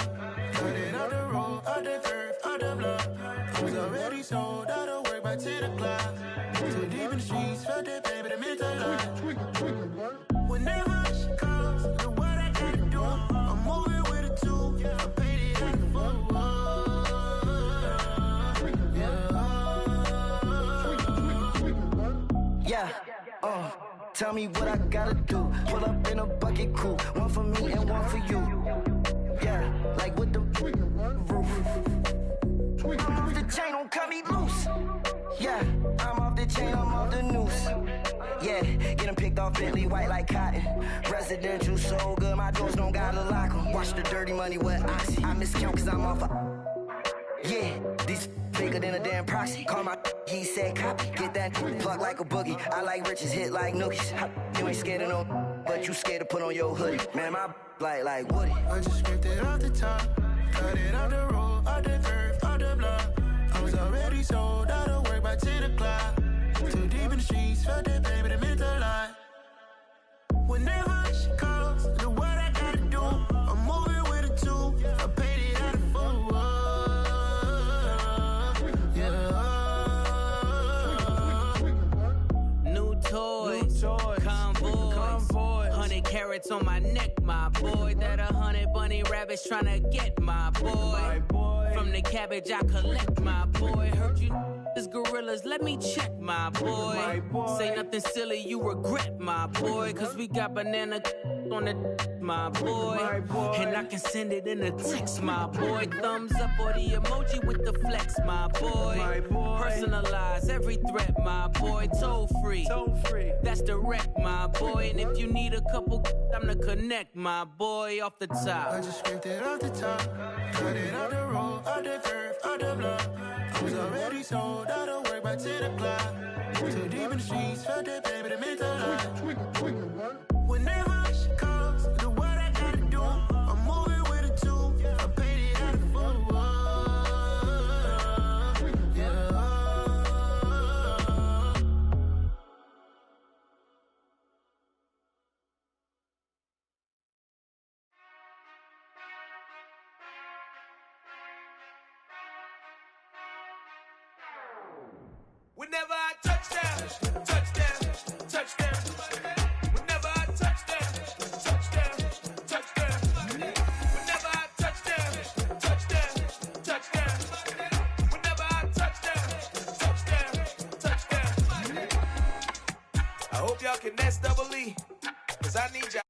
got it out the road, out the curve, out the block. I was already sold out of work by 10 o'clock. Too deep in the streets, felt that pain, but it meant a lot. Whenever she calls, know what I gotta do. I'm moving with a two, I paid it out the Yeah, tell me what I gotta do. Pull up in a bucket crew, one for me and one for you. Yeah, like with the roof. I'm off the chain, don't cut me loose. Yeah, I'm off the chain, I'm off the noose. Yeah, getting picked off Bentley white like cotton. Residential so good, my doors don't gotta lock 'em. Watch the dirty money with Oxy. I miscount cause I'm off yeah, these bigger than a damn proxy. Call my he said copy. Get that plug like a boogie. I like riches, hit like nookies. You ain't scared of no, but you scared to put on your hoodie. Man, my like Woody. I just scraped it off the top, cut it out the road, out the curve, out the block. I was already sold out of work by 10 o'clock. Too deep in the streets, felt that pain, but it meant a lot. Whenever she calls, know what I gotta do. I'm moving with a two, I paid it out of full. New toys, convoy, 100 carats on my neck, my boy. That 100 bunny rabbits tryna get my boy. From the cabbage I collect, my boy. Heard you is gorillas, let me check, my boy. Say nothing silly, you regret, my boy. Cause we got banana on the my boy. And I can send it in a text, my boy. Thumbs up or the emoji with the flex, my boy. Personalize every threat, my boy. Toll free, that's direct, my boy. And if you need a couple, I'm the connect, my boy. Off the top, I just scraped it off the top, cut it out the road, out the curve, out the block. I was already sold out of work by 10 o'clock. Too deep in the streets, felt that pain, but it meant a lot. Whenever she calls, know what I gotta do. I'm moving with a two, I paid it out of full. Whenever I touch down, touchdown, touchdown. Whenever I touch down, touchdown, touchdown. Whenever I touch down, touchdown, touchdown. Whenever I touch down, touchdown, touchdown. I hope y'all can nest double E, cause I need y'all.